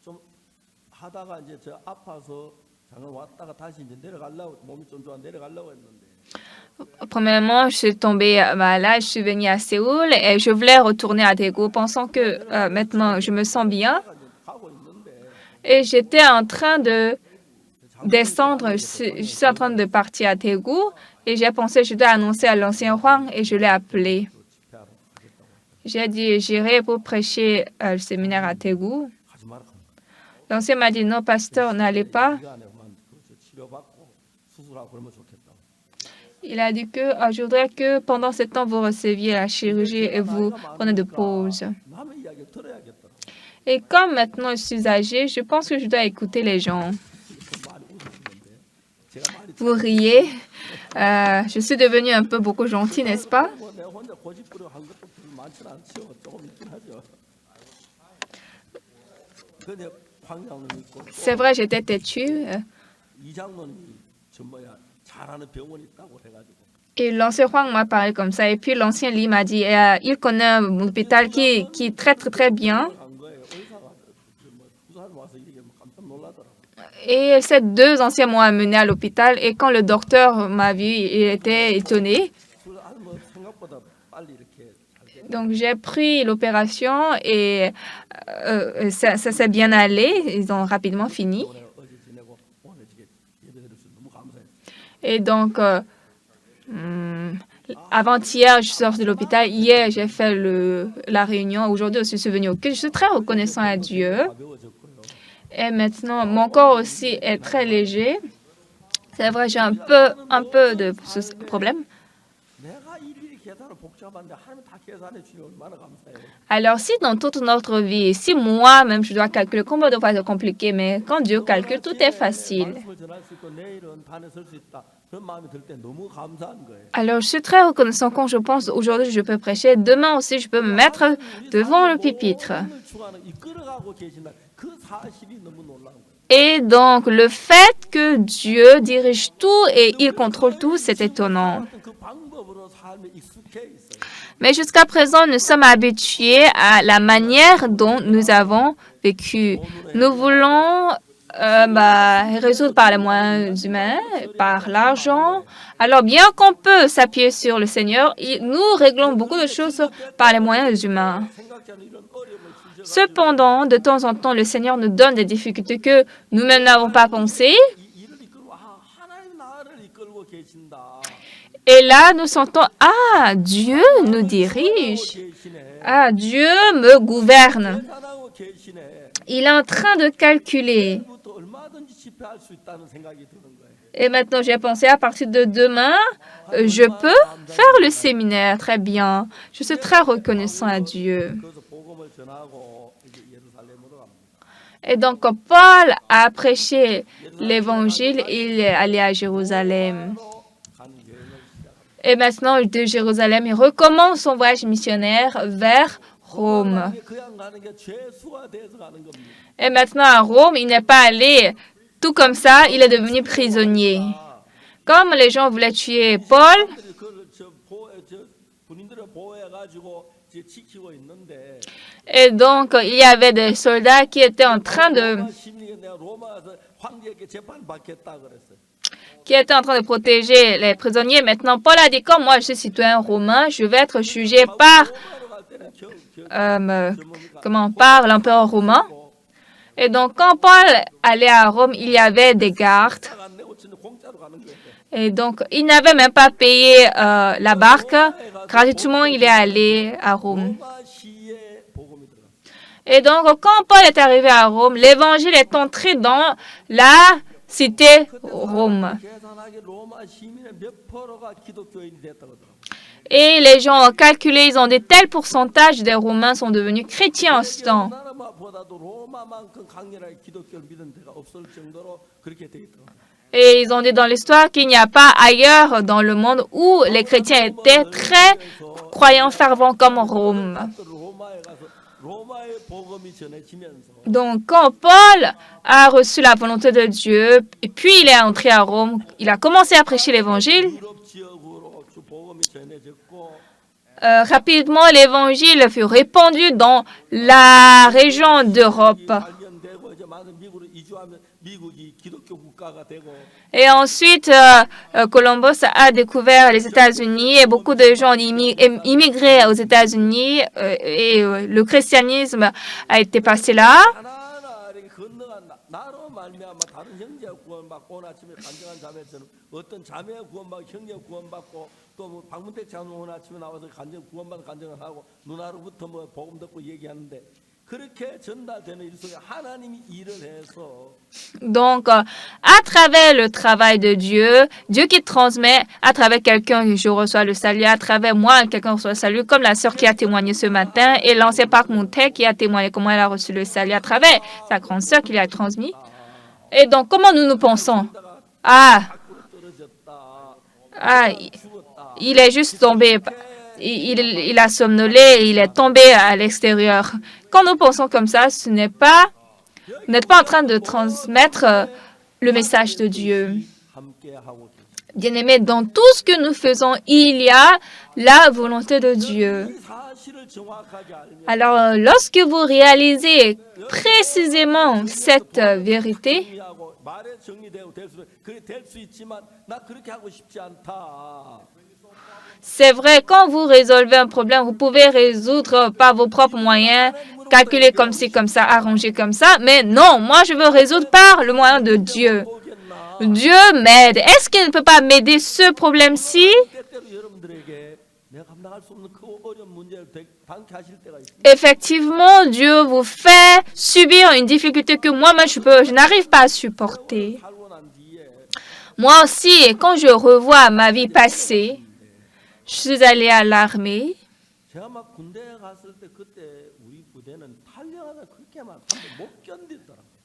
좀 하다가 이제 저 아파서 잠깐 왔다가 다시 이제 내려가려고 몸이 좀 좋아 내려가려고 했는데 Premièrement, je suis tombée malade, je suis venue à Séoul et je voulais retourner à Daegu pensant que maintenant je me sens bien. 이제 가고 있는데 Et j'étais en train de descendre, je suis en train de partir à Daegu et j'ai pensé je dois annoncer à l'ancien Huang et je l'ai appelé. 집회하러 가겠다고 J'ai dit j'irai pour prêcher le séminaire à Daegu. 가지 말라. L'ancien m'a dit non pasteur, n'allez pas. 기간에만 그 치료받고 수술하고 그러면 좋겠다. Il a dit que je voudrais que pendant ce temps vous receviez la chirurgie et vous prenez de pause. 남의 이야기를 들어야겠더라. Et comme maintenant je suis âgée, je pense que je dois écouter les gens. 좀 많이 웃으시는데 제가 말이 Vous riez. Je suis devenue un peu beaucoup gentille, n'est-ce pas? 뭐 내가 혼자 고집부려 한 것도 별로 많지는 않죠. 조금 있긴 하죠. 근데 황 장로님 있고 C'est vrai, j'étais têtue. 이 장로님이 저 뭐야 잘하는 병원이 있다고 해가지고 Et l'ancien Huang m'a parlé comme ça. Et puis l'ancien Li m'a dit, il connaît un hôpital qui traite très bien. 간 거예요. 의사가 뭐 부산 와서 이게 깜짝 놀라더라고. Et ces 2 anciens m'ont amené à l'hôpital. Et quand le docteur m'a vu, il était étonné. 술 Donc, j'ai pris l'opération et ça s'est bien allé. Ils ont rapidement fini. Et donc, avant-hier, je suis sortie de l'hôpital. Hier, j'ai fait la réunion. Aujourd'hui, aussi, je suis venue au culte. Je suis très reconnaissant à Dieu. Et maintenant, mon corps aussi est très léger. C'est vrai, j'ai un peu de ce problème. Alors, si dans toute notre vie, si moi-même je dois calculer, combien de fois c'est compliqué, mais quand Dieu calcule, tout est facile. Alors, je suis très reconnaissant quand je pense aujourd'hui je peux prêcher, demain aussi je peux me mettre devant le pupitre. Et donc, le fait que Dieu dirige tout et il contrôle tout, c'est étonnant. Mais jusqu'à présent, nous sommes habitués à la manière dont nous avons vécu. Nous voulons résoudre par les moyens humains, par l'argent. Alors, bien qu'on peut s'appuyer sur le Seigneur, nous réglons beaucoup de choses par les moyens humains. Cependant, de temps en temps, le Seigneur nous donne des difficultés que nous-mêmes n'avons pas pensées. Et là, nous sentons, Dieu nous dirige. Dieu me gouverne. Il est en train de calculer. Et maintenant, j'ai pensé, à partir de demain, je peux faire le séminaire. Très bien. Je suis très reconnaissant à Dieu. Et donc, quand Paul a prêché l'Évangile, il est allé à Jérusalem. Et maintenant, de Jérusalem, il recommence son voyage missionnaire vers Rome. Et maintenant, à Rome, il n'est pas allé tout comme ça, il est devenu prisonnier. Comme les gens voulaient tuer Paul, et donc, il y avait des soldats qui étaient en train de protéger les prisonniers. Maintenant, Paul a dit, comme moi, je suis citoyen romain, je vais être jugé par l'empereur romain. Et donc, quand Paul allait à Rome, il y avait des gardes. Et donc, il n'avait même pas payé la barque. Gratuitement, il est allé à Rome. Et donc, quand Paul est arrivé à Rome, l'évangile est entré dans la cité Rome. Et les gens ont calculé, ils ont dit tel pourcentage des Romains sont devenus chrétiens en ce temps. Et ils ont dit dans l'histoire qu'il n'y a pas ailleurs dans le monde où les chrétiens étaient très croyants fervents comme Rome. Donc, quand Paul a reçu la volonté de Dieu, et puis il est entré à Rome, il a commencé à prêcher l'Évangile. Rapidement, l'Évangile fut répandu dans la région d'Europe. Et ensuite, Columbus a découvert les États-Unis et beaucoup de gens ont immigré aux États-Unis et le christianisme a été passé là. Donc, à travers le travail de Dieu, Dieu qui transmet, à travers quelqu'un, je reçois le salut, à travers moi, quelqu'un reçoit le salut, comme la sœur qui a témoigné ce matin, et l'ancien Park Mountain qui a témoigné comment elle a reçu le salut à travers sa grande sœur qui lui a transmis. Et donc, comment nous pensons? Il est juste tombé. Il a somnolé, il est tombé à l'extérieur. Quand nous pensons comme ça, vous n'êtes pas en train de transmettre le message de Dieu. Bien-aimés, dans tout ce que nous faisons, il y a la volonté de Dieu. Alors, lorsque vous réalisez précisément cette vérité, C'est vrai, quand vous résolvez un problème, vous pouvez résoudre par vos propres moyens, calculer comme ci, comme ça, arranger comme ça. Mais non, moi, je veux résoudre par le moyen de Dieu. Dieu m'aide. Est-ce qu'il ne peut pas m'aider ce problème-ci? Effectivement, Dieu vous fait subir une difficulté que moi-même, je n'arrive pas à supporter. Moi aussi, quand je revois ma vie passée, je suis allée à l'armée.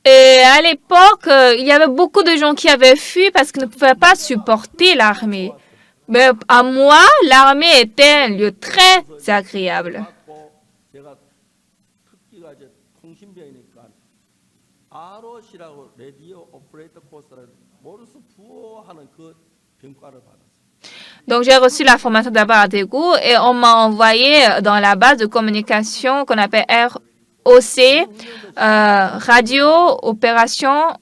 Et à l'époque, il y avait beaucoup de gens qui avaient fui parce qu'ils ne pouvaient pas supporter l'armée. Mais à moi, l'armée était un lieu très agréable. Donc, j'ai reçu la formation d'abord à Daegu et on m'a envoyé dans la base de communication qu'on appelle ROC, radio, opération,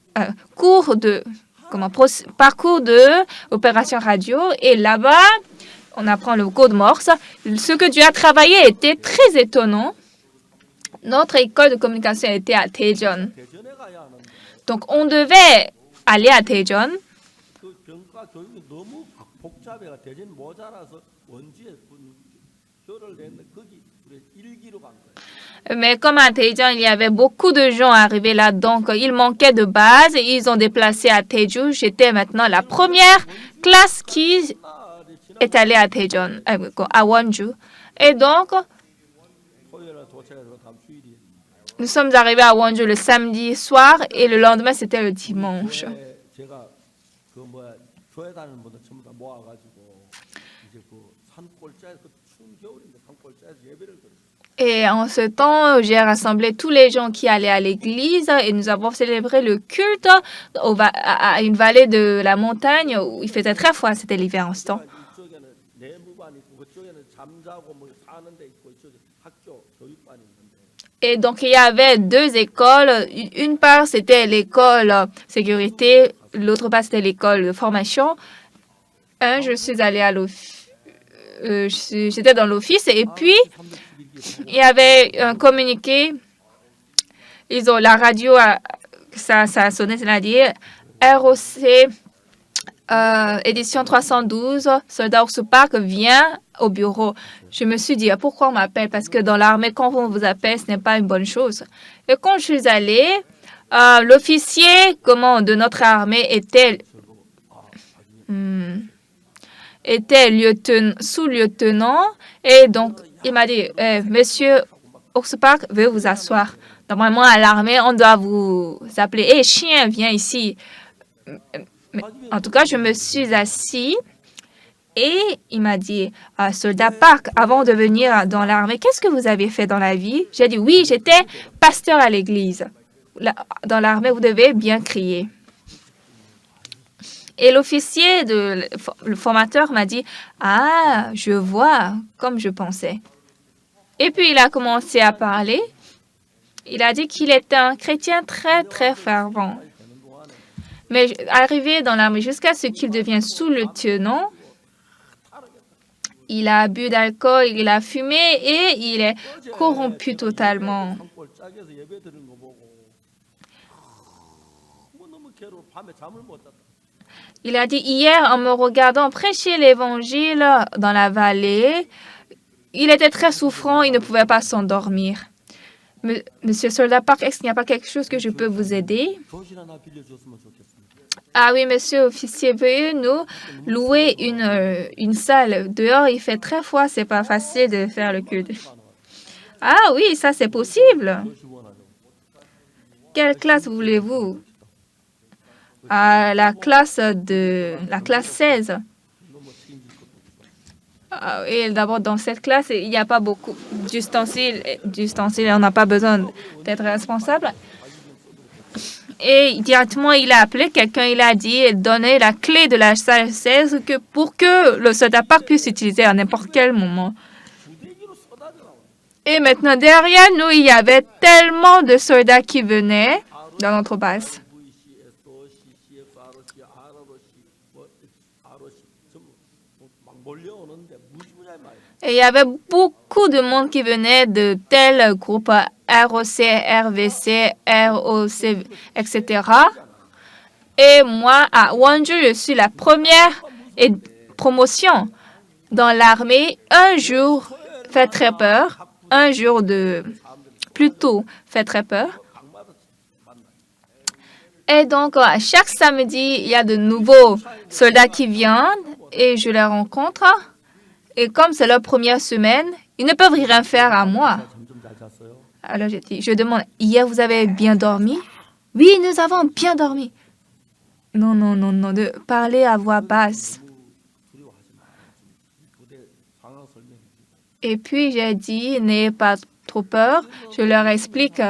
parcours de opération radio. Et là-bas, on apprend le code Morse. Ce que Dieu a travaillé était très étonnant. Notre école de communication était à Daejeon. Donc, on devait aller à Daejeon. Mais comme à Daejeon, il y avait beaucoup de gens arrivés là, donc il manquait de base et ils ont déplacé à Daeju. J'étais maintenant la première classe qui est allée à Daejeon, à Wonju. Et donc, nous sommes arrivés à Wonju le samedi soir et le lendemain, c'était le dimanche. Et en ce temps, j'ai rassemblé tous les gens qui allaient à l'église et nous avons célébré le culte à une vallée de la montagne où il faisait très froid. C'était l'hiver en ce temps. Et donc, il y avait deux écoles. Une part, c'était l'école sécurité. L'autre part, c'était l'école de formation. Je suis allée à l'office. J'étais dans l'office et puis il y avait un communiqué. Ils ont la radio, ça a sonné, c'est-à-dire ROC édition 312, soldat Ours Park vient au bureau. Je me suis dit, pourquoi on m'appelle? Parce que dans l'armée, quand on vous appelle, ce n'est pas une bonne chose. Et quand je suis allée, l'officier de notre armée était sous-lieutenant. Et donc, il m'a dit, Monsieur Ours Park, veuillez vous asseoir. Normalement, à l'armée, on doit vous appeler, hé, chien, viens ici. En tout cas, je me suis assis et il m'a dit, soldat Park, avant de venir dans l'armée, qu'est-ce que vous avez fait dans la vie? J'ai dit, oui, j'étais pasteur à l'église. Dans l'armée, vous devez bien crier. Et l'officier, le formateur m'a dit, ah, je vois, comme je pensais. Et puis, il a commencé à parler. Il a dit qu'il était un chrétien très, très fervent. Mais arrivé dans l'armée jusqu'à ce qu'il devienne sous-lieutenant, il a bu d'alcool, il a fumé et il est corrompu totalement. Il a dit, hier, en me regardant prêcher l'évangile dans la vallée, il était très souffrant, il ne pouvait pas s'endormir. Monsieur Soldat Park, est-ce qu'il n'y a pas quelque chose que je peux vous aider? Ah oui, monsieur officier, veuillez nous louer une salle. Dehors, il fait très froid, c'est pas facile de faire le culte. Ah oui, ça c'est possible. Quelle classe voulez-vous? La classe 16. Et d'abord, dans cette classe, il n'y a pas beaucoup d'ustensiles. On n'a pas besoin d'être responsable. Et directement, il a appelé quelqu'un, il a dit, donner la clé de la salle 16 pour que le soldat Park puisse utiliser à n'importe quel moment. Et maintenant, derrière nous, il y avait tellement de soldats qui venaient dans notre base. Et il y avait beaucoup de monde qui venait de tel groupe ROC, RVC, ROC, etc. Et moi, à Wonju, je suis la première promotion dans l'armée. Un jour fait très peur. Un jour de plus tôt fait très peur. Et donc, chaque samedi, il y a de nouveaux soldats qui viennent et je les rencontre. Et comme c'est leur première semaine, ils ne peuvent rien faire à moi. 잠 좀 잘 잤어요? Alors, je demande, hier, vous avez bien dormi? Oui, nous avons bien dormi. Non, non, non, non, de parler à voix basse. 두려워하지 마. 부대 상황 설명해. Et puis, j'ai dit, n'ayez pas trop peur. Je leur explique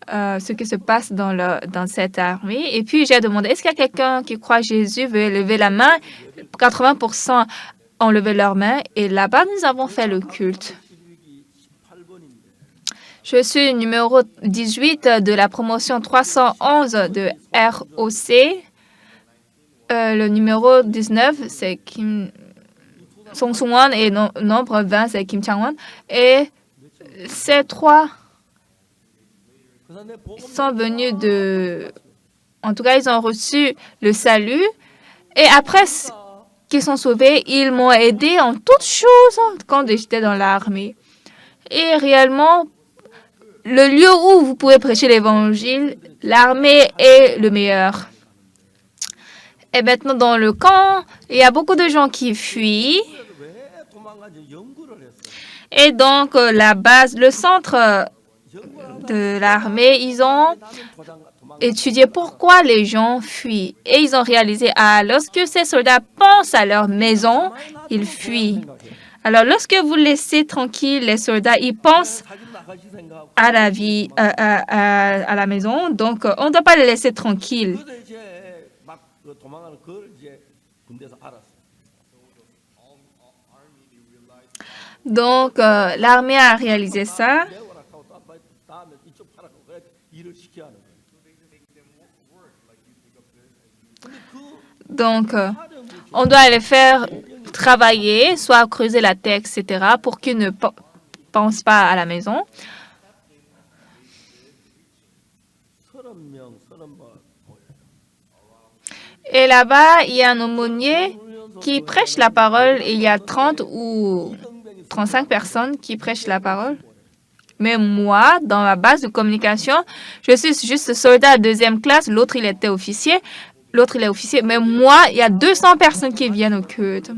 ce qui se passe dans cette armée. Et puis, j'ai demandé, est-ce qu'il y a quelqu'un qui croit Jésus veut lever la main? 80% ont levé leur main. Et là-bas, nous avons fait le culte. 18번인데 Je suis numéro 18 de la promotion 311 de ROC. Le numéro 19, c'est Kim Song-Sung-won et nombre 20, c'est Kim Chang-won. Et ces trois 그래서 내 복음 sont venus de... En tout cas, ils ont reçu le salut. Et après qu'ils sont sauvés, ils m'ont aidé en toutes choses quand j'étais dans l'armée. Et réellement, le lieu où vous pouvez prêcher l'évangile, l'armée est le meilleur. Et maintenant, dans le camp, il y a beaucoup de gens qui fuient. 왜 도망가지 연구를 했어요. Et donc, la base, le centre de l'armée, ils ont 나는 도망가 étudié pourquoi les gens fuient. Et ils ont réalisé, lorsque ces soldats pensent à leur maison, ils fuient. Alors, lorsque vous laissez tranquille les soldats, ils pensent 자기 나가시 생각하고 à la vie, à la maison. Donc, on ne doit pas les laisser tranquilles. 그래서 이제 막 도망가는 걸 이제 군대에서 알았어요. Donc, l'armée a réalisé ça. 내거나 하고 또 다음에 이쪽 하라고 그래 일을 시켜야 하는 거예요. Donc, on doit les faire travailler, soit creuser la terre, etc., pour qu'ils ne pensent pas à la maison. 30명, 30번 모여요. Et là-bas, il y a un aumônier qui prêche la parole. Il y a 30 ou 35 personnes qui prêchent la parole. Mais moi, dans ma base de communication, je suis juste soldat de deuxième classe. L'autre, il était officier. L'autre, il est officier. Mais moi, il y a 200 personnes qui viennent au culte.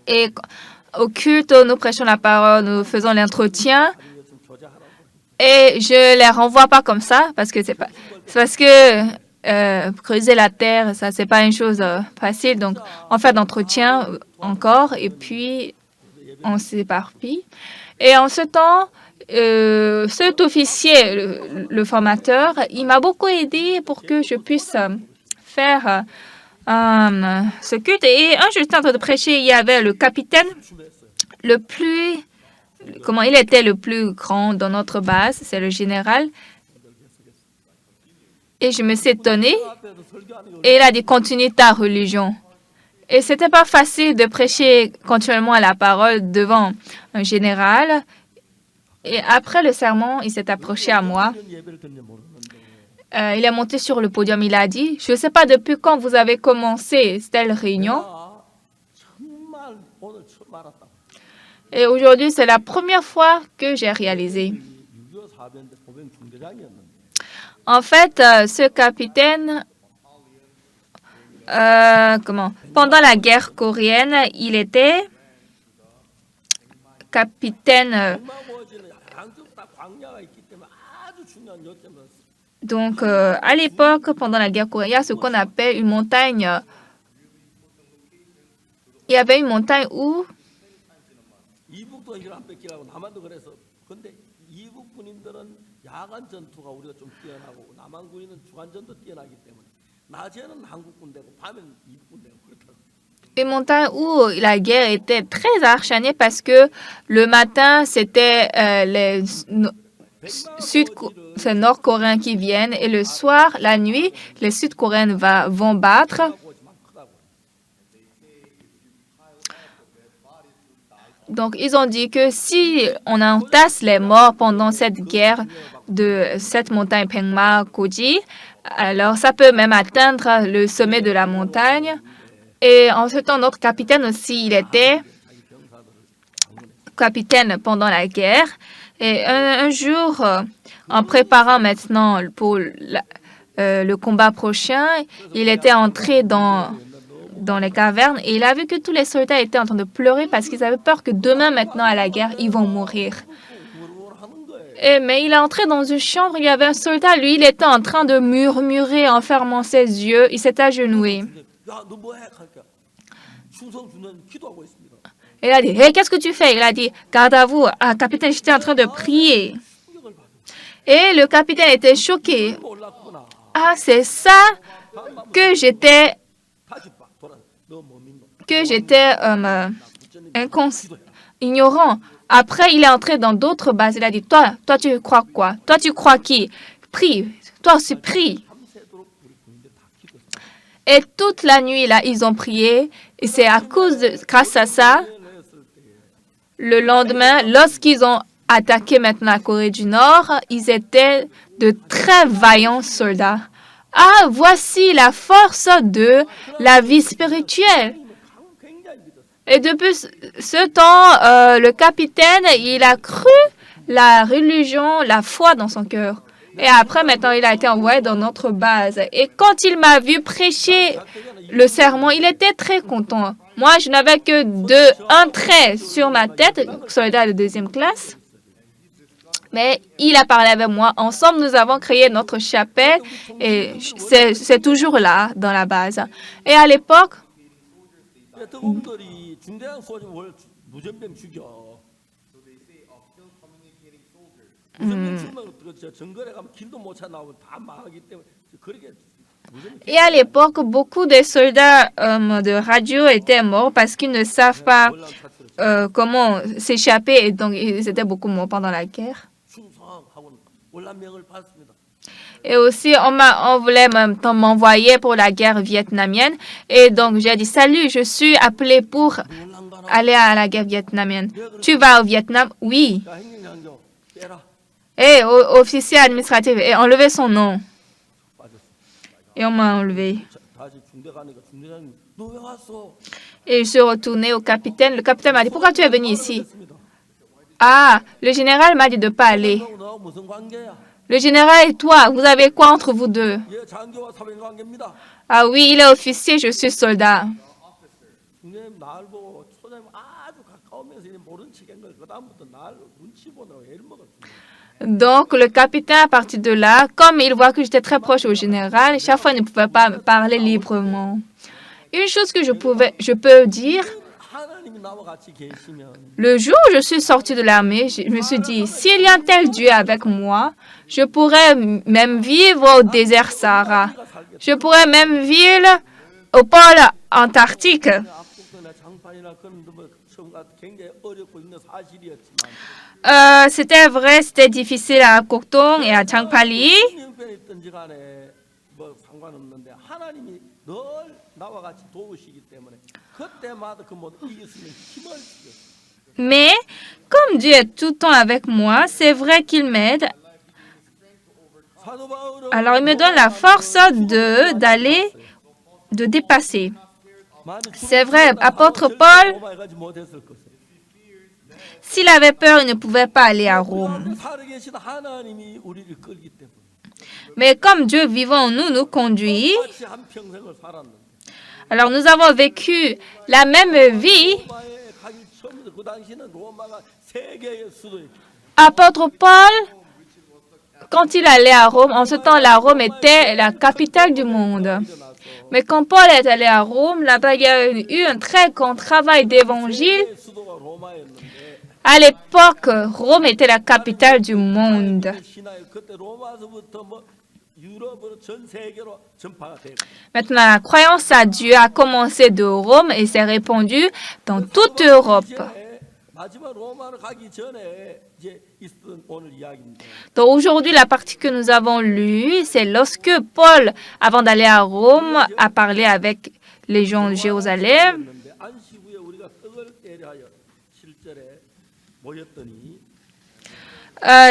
Et au culte, nous prêchons la parole, nous faisons l'entretien. Et je les renvoie pas comme ça parce que c'est parce que creuser la terre, ça c'est pas une chose facile. Donc on fait d'entretien encore et puis on s'éparpille. Et en ce temps, cet officier, le formateur, il m'a beaucoup aidé pour que je puisse faire ce culte. Et un jour, j'étais en train de prêcher, il y avait le capitaine le plus... Comment il était le plus grand dans notre base, c'est le général. Et je me suis étonnée. Et il a dit, continue ta religion. Et c'était pas facile de prêcher continuellement la parole devant un général. Et après le sermon, il s'est approché à moi. Il est monté sur le podium. Il a dit, je ne sais pas depuis quand vous avez commencé telle réunion. 정말 오늘 처음 알았다. Et aujourd'hui, c'est la première fois que j'ai réalisé. 6.25 사변대 보병 중대장이었는데 En fait, ce capitaine, pendant la guerre coréenne, il était capitaine. 마모지는 양쪽 다 광야가 있기 때문에 아주 중요한 요점은 Donc, à l'époque, pendant la guerre coréenne, il y a ce qu'on appelle une montagne. Il y avait une montagne où 이북도 이걸 안 뺏기라고 남한도 그래서 근데 이북 군인들은 야간 전투가 우리가 좀 뛰어나고 남한 군인은 주간 전투 뛰어나기 때문에 낮에는 한국 군대고 밤에는 이북 군대고 그렇다고. une montagne où la guerre était très acharnée parce que le matin, c'était les c'est nord-coréens qui viennent et le soir, la nuit, les sud-coréens vont battre. Donc, ils ont dit que si on entasse les morts pendant cette guerre de cette montagne Pengma Koji, alors ça peut même atteindre le sommet de la montagne. Et en ce temps, notre capitaine aussi, il était capitaine pendant la guerre. Et un jour, en préparant maintenant pour le combat prochain, il était entré dans les cavernes et il a vu que tous les soldats étaient en train de pleurer parce qu'ils avaient peur que demain, maintenant, à la guerre, ils vont mourir. Mais il est entré dans une chambre, il y avait un soldat, lui, il était en train de murmurer en fermant ses yeux, il s'est agenouillé. Il a dit, hey, qu'est-ce que tu fais? Il a dit, garde à vous, capitaine, j'étais en train de prier. Et le capitaine était choqué. Ah, c'est ça que j'étais ignorant. Après, il est entré dans d'autres bases. Il a dit, toi, tu crois quoi? Toi, tu crois qui? Prie. Toi aussi, prie. Et toute la nuit, là, ils ont prié. Et c'est grâce à ça, le lendemain, lorsqu'ils ont attaqué maintenant la Corée du Nord, ils étaient de très vaillants soldats. Ah, voici la force de la vie spirituelle. Et depuis ce temps, le capitaine, il a cru la religion, la foi dans son cœur. Et après, maintenant, il a été envoyé dans notre base. Et quand il m'a vu prêcher le sermon, il était très content. Moi, je n'avais que un trait sur ma tête, soldat de 2e classe. Mais il a parlé avec moi. Ensemble, nous avons créé notre chapelle et c'est toujours là, dans la base. Et à l'époque, beaucoup de soldats de radio étaient morts parce qu'ils ne savent pas comment s'échapper et donc ils étaient beaucoup morts pendant la guerre. Et aussi, on voulait m'envoyer pour la guerre vietnamienne. Et donc, j'ai dit, salut, je suis appelé pour aller à la guerre vietnamienne. Tu vas au Vietnam? Oui. Et officier administratif, et enlever son nom. Et on m'a enlevé. Et je suis retourné au capitaine. Le capitaine m'a dit, pourquoi tu es venu ici? Ah, le général m'a dit de ne pas aller. Le général et toi, vous avez quoi entre vous deux? Ah oui, il est officier, je suis soldat. Donc, le capitaine, à partir de là, comme il voit que j'étais très proche au général, chaque fois, il ne pouvait pas me parler librement. Une chose que je peux dire, le jour où je suis sortie de l'armée, je me suis dit, s'il y a un tel Dieu avec moi, je pourrais même vivre au désert Sahara. Je pourrais même vivre au pôle Antarctique. C'était vrai, c'était difficile à Koktong et à Changpali. Mais comme Dieu est tout le temps avec moi, c'est vrai qu'il m'aide. Alors il me donne la force de dépasser. C'est vrai, apôtre Paul, s'il avait peur, il ne pouvait pas aller à Rome. Mais comme Dieu vivant en nous nous conduit, alors nous avons vécu la même vie. Apôtre Paul, quand il allait à Rome, en ce temps, la Rome était la capitale du monde. Mais quand Paul est allé à Rome, là-bas, il y a eu un très grand travail d'évangile. À l'époque, Rome était la capitale du monde. Maintenant, la croyance à Dieu a commencé de Rome et s'est répandue dans toute Europe. Donc aujourd'hui, la partie que nous avons lue, c'est lorsque Paul, avant d'aller à Rome, a parlé avec les gens de Jérusalem. 모였더니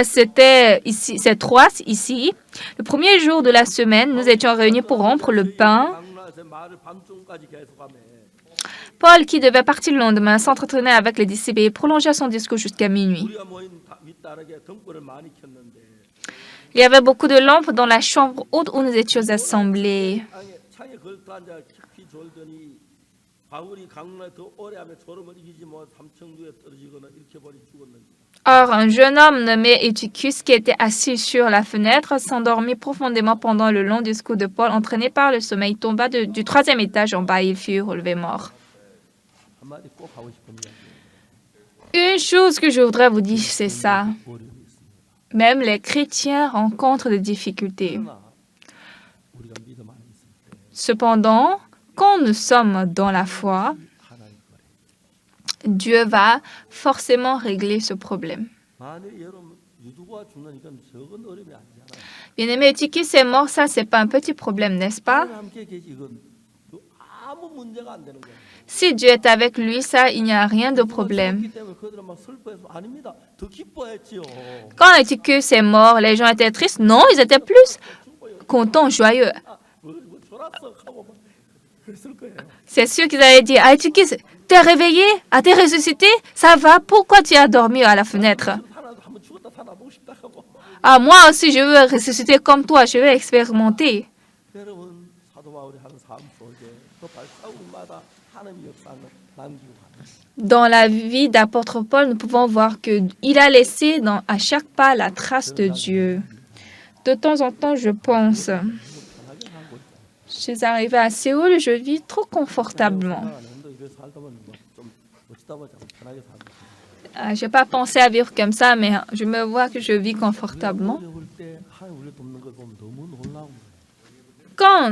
C'était ici, c'est 3 ici. Le premier jour de la semaine, nous étions réunis pour rompre le pain. 강론에서 말을 밤중까지 계속하며 Paul, qui devait partir le lendemain, s'entretenait avec les disciples et prolongea son discours jusqu'à minuit. 우리가 모인 윗다락에 등불을 많이 켰는데 Il y avait beaucoup de lampes dans la chambre haute où nous étions assemblés. 창에 걸터 앉아 깊이 졸더니 바울이 강론에 더 오래 하며 졸음을 이기지 못 삼층주에 떨어지거나 이렇게 버리 죽었는지. Or, un jeune homme nommé Eutychus, qui était assis sur la fenêtre, s'endormit profondément pendant le long discours de Paul. Entraîné par le sommeil, tomba du 3e étage en bas et il fut relevé mort. 한마디 꼭 하고 싶은 이야기. Une chose que je voudrais vous dire, c'est ça. 어려움이 있습니다. Même les chrétiens rencontrent des difficultés. 그러나 우리가 믿음 안에 있을 때 Cependant, quand nous sommes dans la foi, 하나님 거래. Dieu va forcément régler ce problème. 만일 여러분 유두가 죽는 이건 적은 어려움이 아니잖아요. Bien-aimé, Eutychus est mort, ça, c'est pas un petit problème, n'est-ce pas? 하나님 함께 계시 이건 아무 문제가 안 되는 거예요. Si Dieu est avec lui, ça, il n'y a rien de problème. 죽었기 때문에 그들은 막 슬퍼해서 아닙니다. 더 기뻐했지요. Quand Eutychus est mort, les gens étaient tristes? Non, ils étaient plus contents, joyeux. 뭐 졸았어 하고 막 그랬을 거예요. C'est sûr qu'ils avaient dit, ah, Eutychus, t'es réveillé? Ah, t'es ressuscité? Ça va? Pourquoi tu as dormi à la fenêtre? 하나도 한번 죽었다 살아보고 싶다 하고. Ah, moi aussi, je veux ressusciter comme toi, je veux expérimenter. 여러분 사도 바울이 하는 삶 속에 그 발자국마다 하나님의 역사를 남기고 가는. Dans la vie d'apôtre Paul, nous pouvons voir qu'il a laissé à chaque pas la trace de Dieu. De temps en temps, je pense, 편하게 살고 있어요. je suis arrivée à Séoul, je vis trop confortablement. 도 이래 살다 보면 좀 멋지다 보자 편하게 살고. Je n'ai pas pensé à vivre comme ça, mais je me vois que je vis confortablement. 어려울 때 하나님 우리 돕는 걸 보면 너무 놀라운 거예요. Quand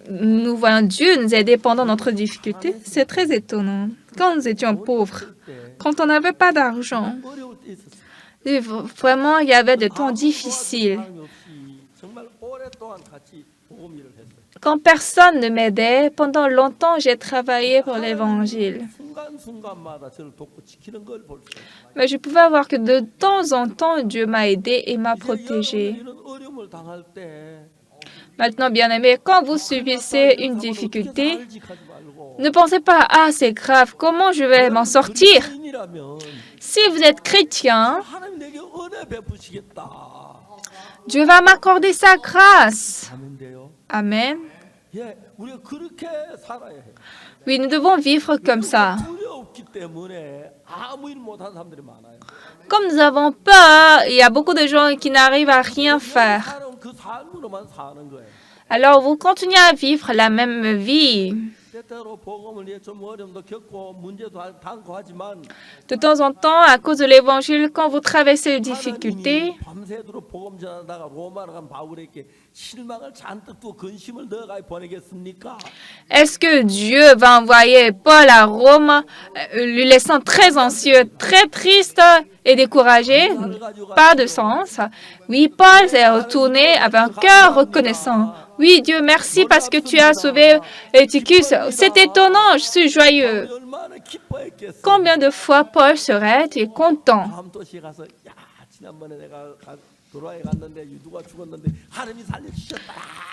nous voyons Dieu nous aider pendant notre difficulté, c'est très étonnant. Quand nous étions pauvres, quand on n'avait pas d'argent, 어려울 때 있었어요. et vraiment, il y avait des temps difficiles. 사람이 없이 정말 오랫동안 같이 복음 일을 했어요. Quand personne ne m'aidait, pendant longtemps, j'ai travaillé pour l'Évangile. 순간순간마다 저를 돕고 지키는 걸 볼 수 있어요. Mais je pouvais voir que de temps en temps, Dieu m'a aidé et m'a protégé. 이런 어려움을 당할 때 Maintenant, bien-aimés, quand vous subissez une difficulté, 살지 하지 말고 ne pensez pas, ah, c'est grave, comment je vais m'en sortir? 그리스도인이라면 Si vous êtes chrétien, 하나님 내게 은혜 베푸시겠다 Dieu va m'accorder sa grâce. 하면 돼요. Amen. 예, 우리가 그렇게 살아야 해요. Oui, nous devons vivre comme ça. 두려웠기 때문에 아무 일 못하는 사람들이 많아요. Comme nous avons peur, il y a beaucoup de gens qui n'arrivent à rien faire. 사람은 그 삶으로만 사는 거예요. Alors, vous continuez à vivre la même vie. 때때로 복음을 위해 좀 어려움도 겪고 문제도 당고 하지만 De temps en temps, à cause de l'évangile, quand vous traversez les difficultés, 하나님이 밤새도록 복음 전하다가 로마로 간 바울에게 실망을 잔뜩 두고 근심을 넣어가 보내겠습니까? est-ce que Dieu va envoyer Paul à Rome, lui laissant très anxieux, très triste et découragé? Pas de sens. Oui, Paul s'est retourné avec un cœur reconnaissant. Oui, Dieu, merci parce que tu as sauvé Eutychus. C'est étonnant, je suis joyeux. 얼마나 기뻐했겠어. Combien de fois Paul serait content? 다음 도시에 가서 야 지난번에 내가 도라에 갔는데 유두가 죽었는데 하나님이 살려주셨다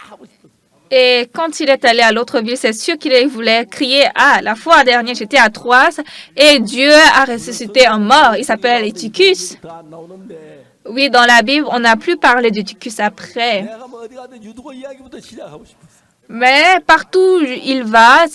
하고 싶었어. Et quand il est allé à l'autre ville, c'est sûr qu'il voulait crier, ah, la fois dernière, j'étais à Troas et Dieu a ressuscité un mort. Il s'appelle Eutychus. 더안 나오는데 Oui, dans la Bible, on n'a plus parlé d'Eutychus après. 내가 뭐 어디 가든 유두가 이야기부터 시작하고 싶었어. Mais partout où il va,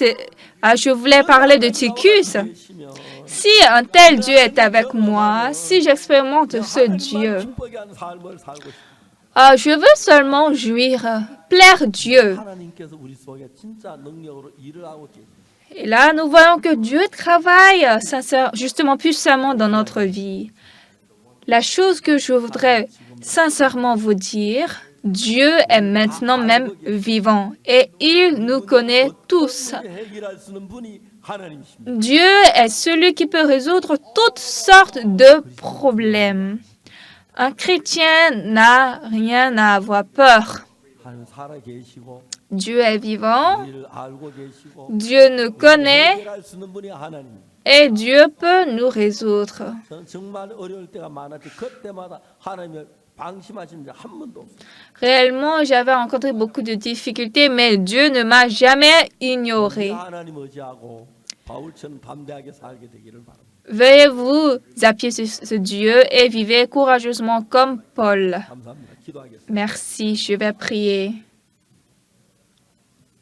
je voulais parler d'Eutychus. 계시면 Si un tel Dieu est avec moi, si j'expérimente ce Dieu, 기쁘게 하는 삶을 살고 싶어. je veux seulement jouir, plaire Dieu. 하나님께서 우리 속에 진짜 능력으로 일을 하고 계세요. Et là, nous voyons que Dieu travaille justement puissamment dans notre vie. La chose que je voudrais sincèrement vous dire, Dieu est maintenant même vivant et il nous connaît tous. 해결할 수 있는 분이 하나님이십니다. Dieu est celui qui peut résoudre toutes sortes de problèmes. Un chrétien n'a rien à avoir peur. 하나님 살아 계시고 Dieu est vivant, 우리를 알고 계시고 Dieu nous connaît 해결할 수 있는 분이 하나님입니다. Et Dieu peut nous résoudre. 저는 정말 어려울 때가 많았지 그때마다 하나님을 방심하신 적 한 번도 없어요. Réellement, j'avais rencontré beaucoup de difficultés, mais Dieu ne m'a jamais 우리 ignoré. 하나님 의지하고 바울처럼 담대하게 살게 되기를 바랍니다. Veuillez vous appuyer sur ce Dieu et vivez courageusement comme Paul. 감사합니다. 기도하겠습니다. Merci, je vais prier.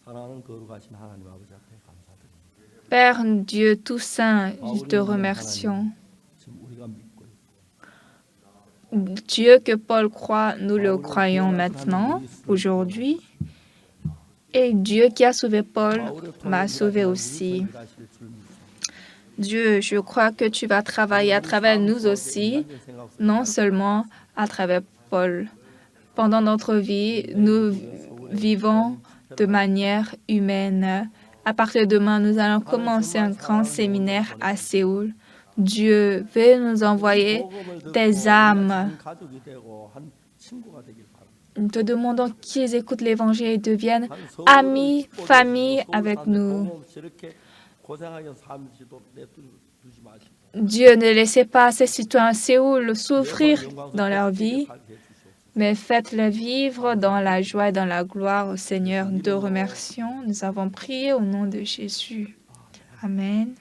사랑하는 거룩하신 하나님 아버지 앞에 감사드립니다. Père Dieu tout saint, nous te remercions. 지금 우리가 믿고 Dieu que Paul croit, nous le croyons maintenant, aujourd'hui. Et Dieu qui a sauvé Paul m'a sauvé aussi. Dieu, je crois que tu vas travailler à travers nous aussi, non seulement à travers Paul. Pendant notre vie, nous vivons de manière humaine. À partir de demain, nous allons commencer un grand séminaire à Séoul. Dieu veut nous envoyer des âmes. Nous te demandons qu'ils écoutent l'Évangile et deviennent amis, famille avec nous. Dieu, ne laissez pas ces citoyens à Séoul souffrir dans leur vie, mais faites-les vivre dans la joie et dans la gloire au Seigneur. Nous te remercions. Nous avons prié au nom de Jésus. Amen.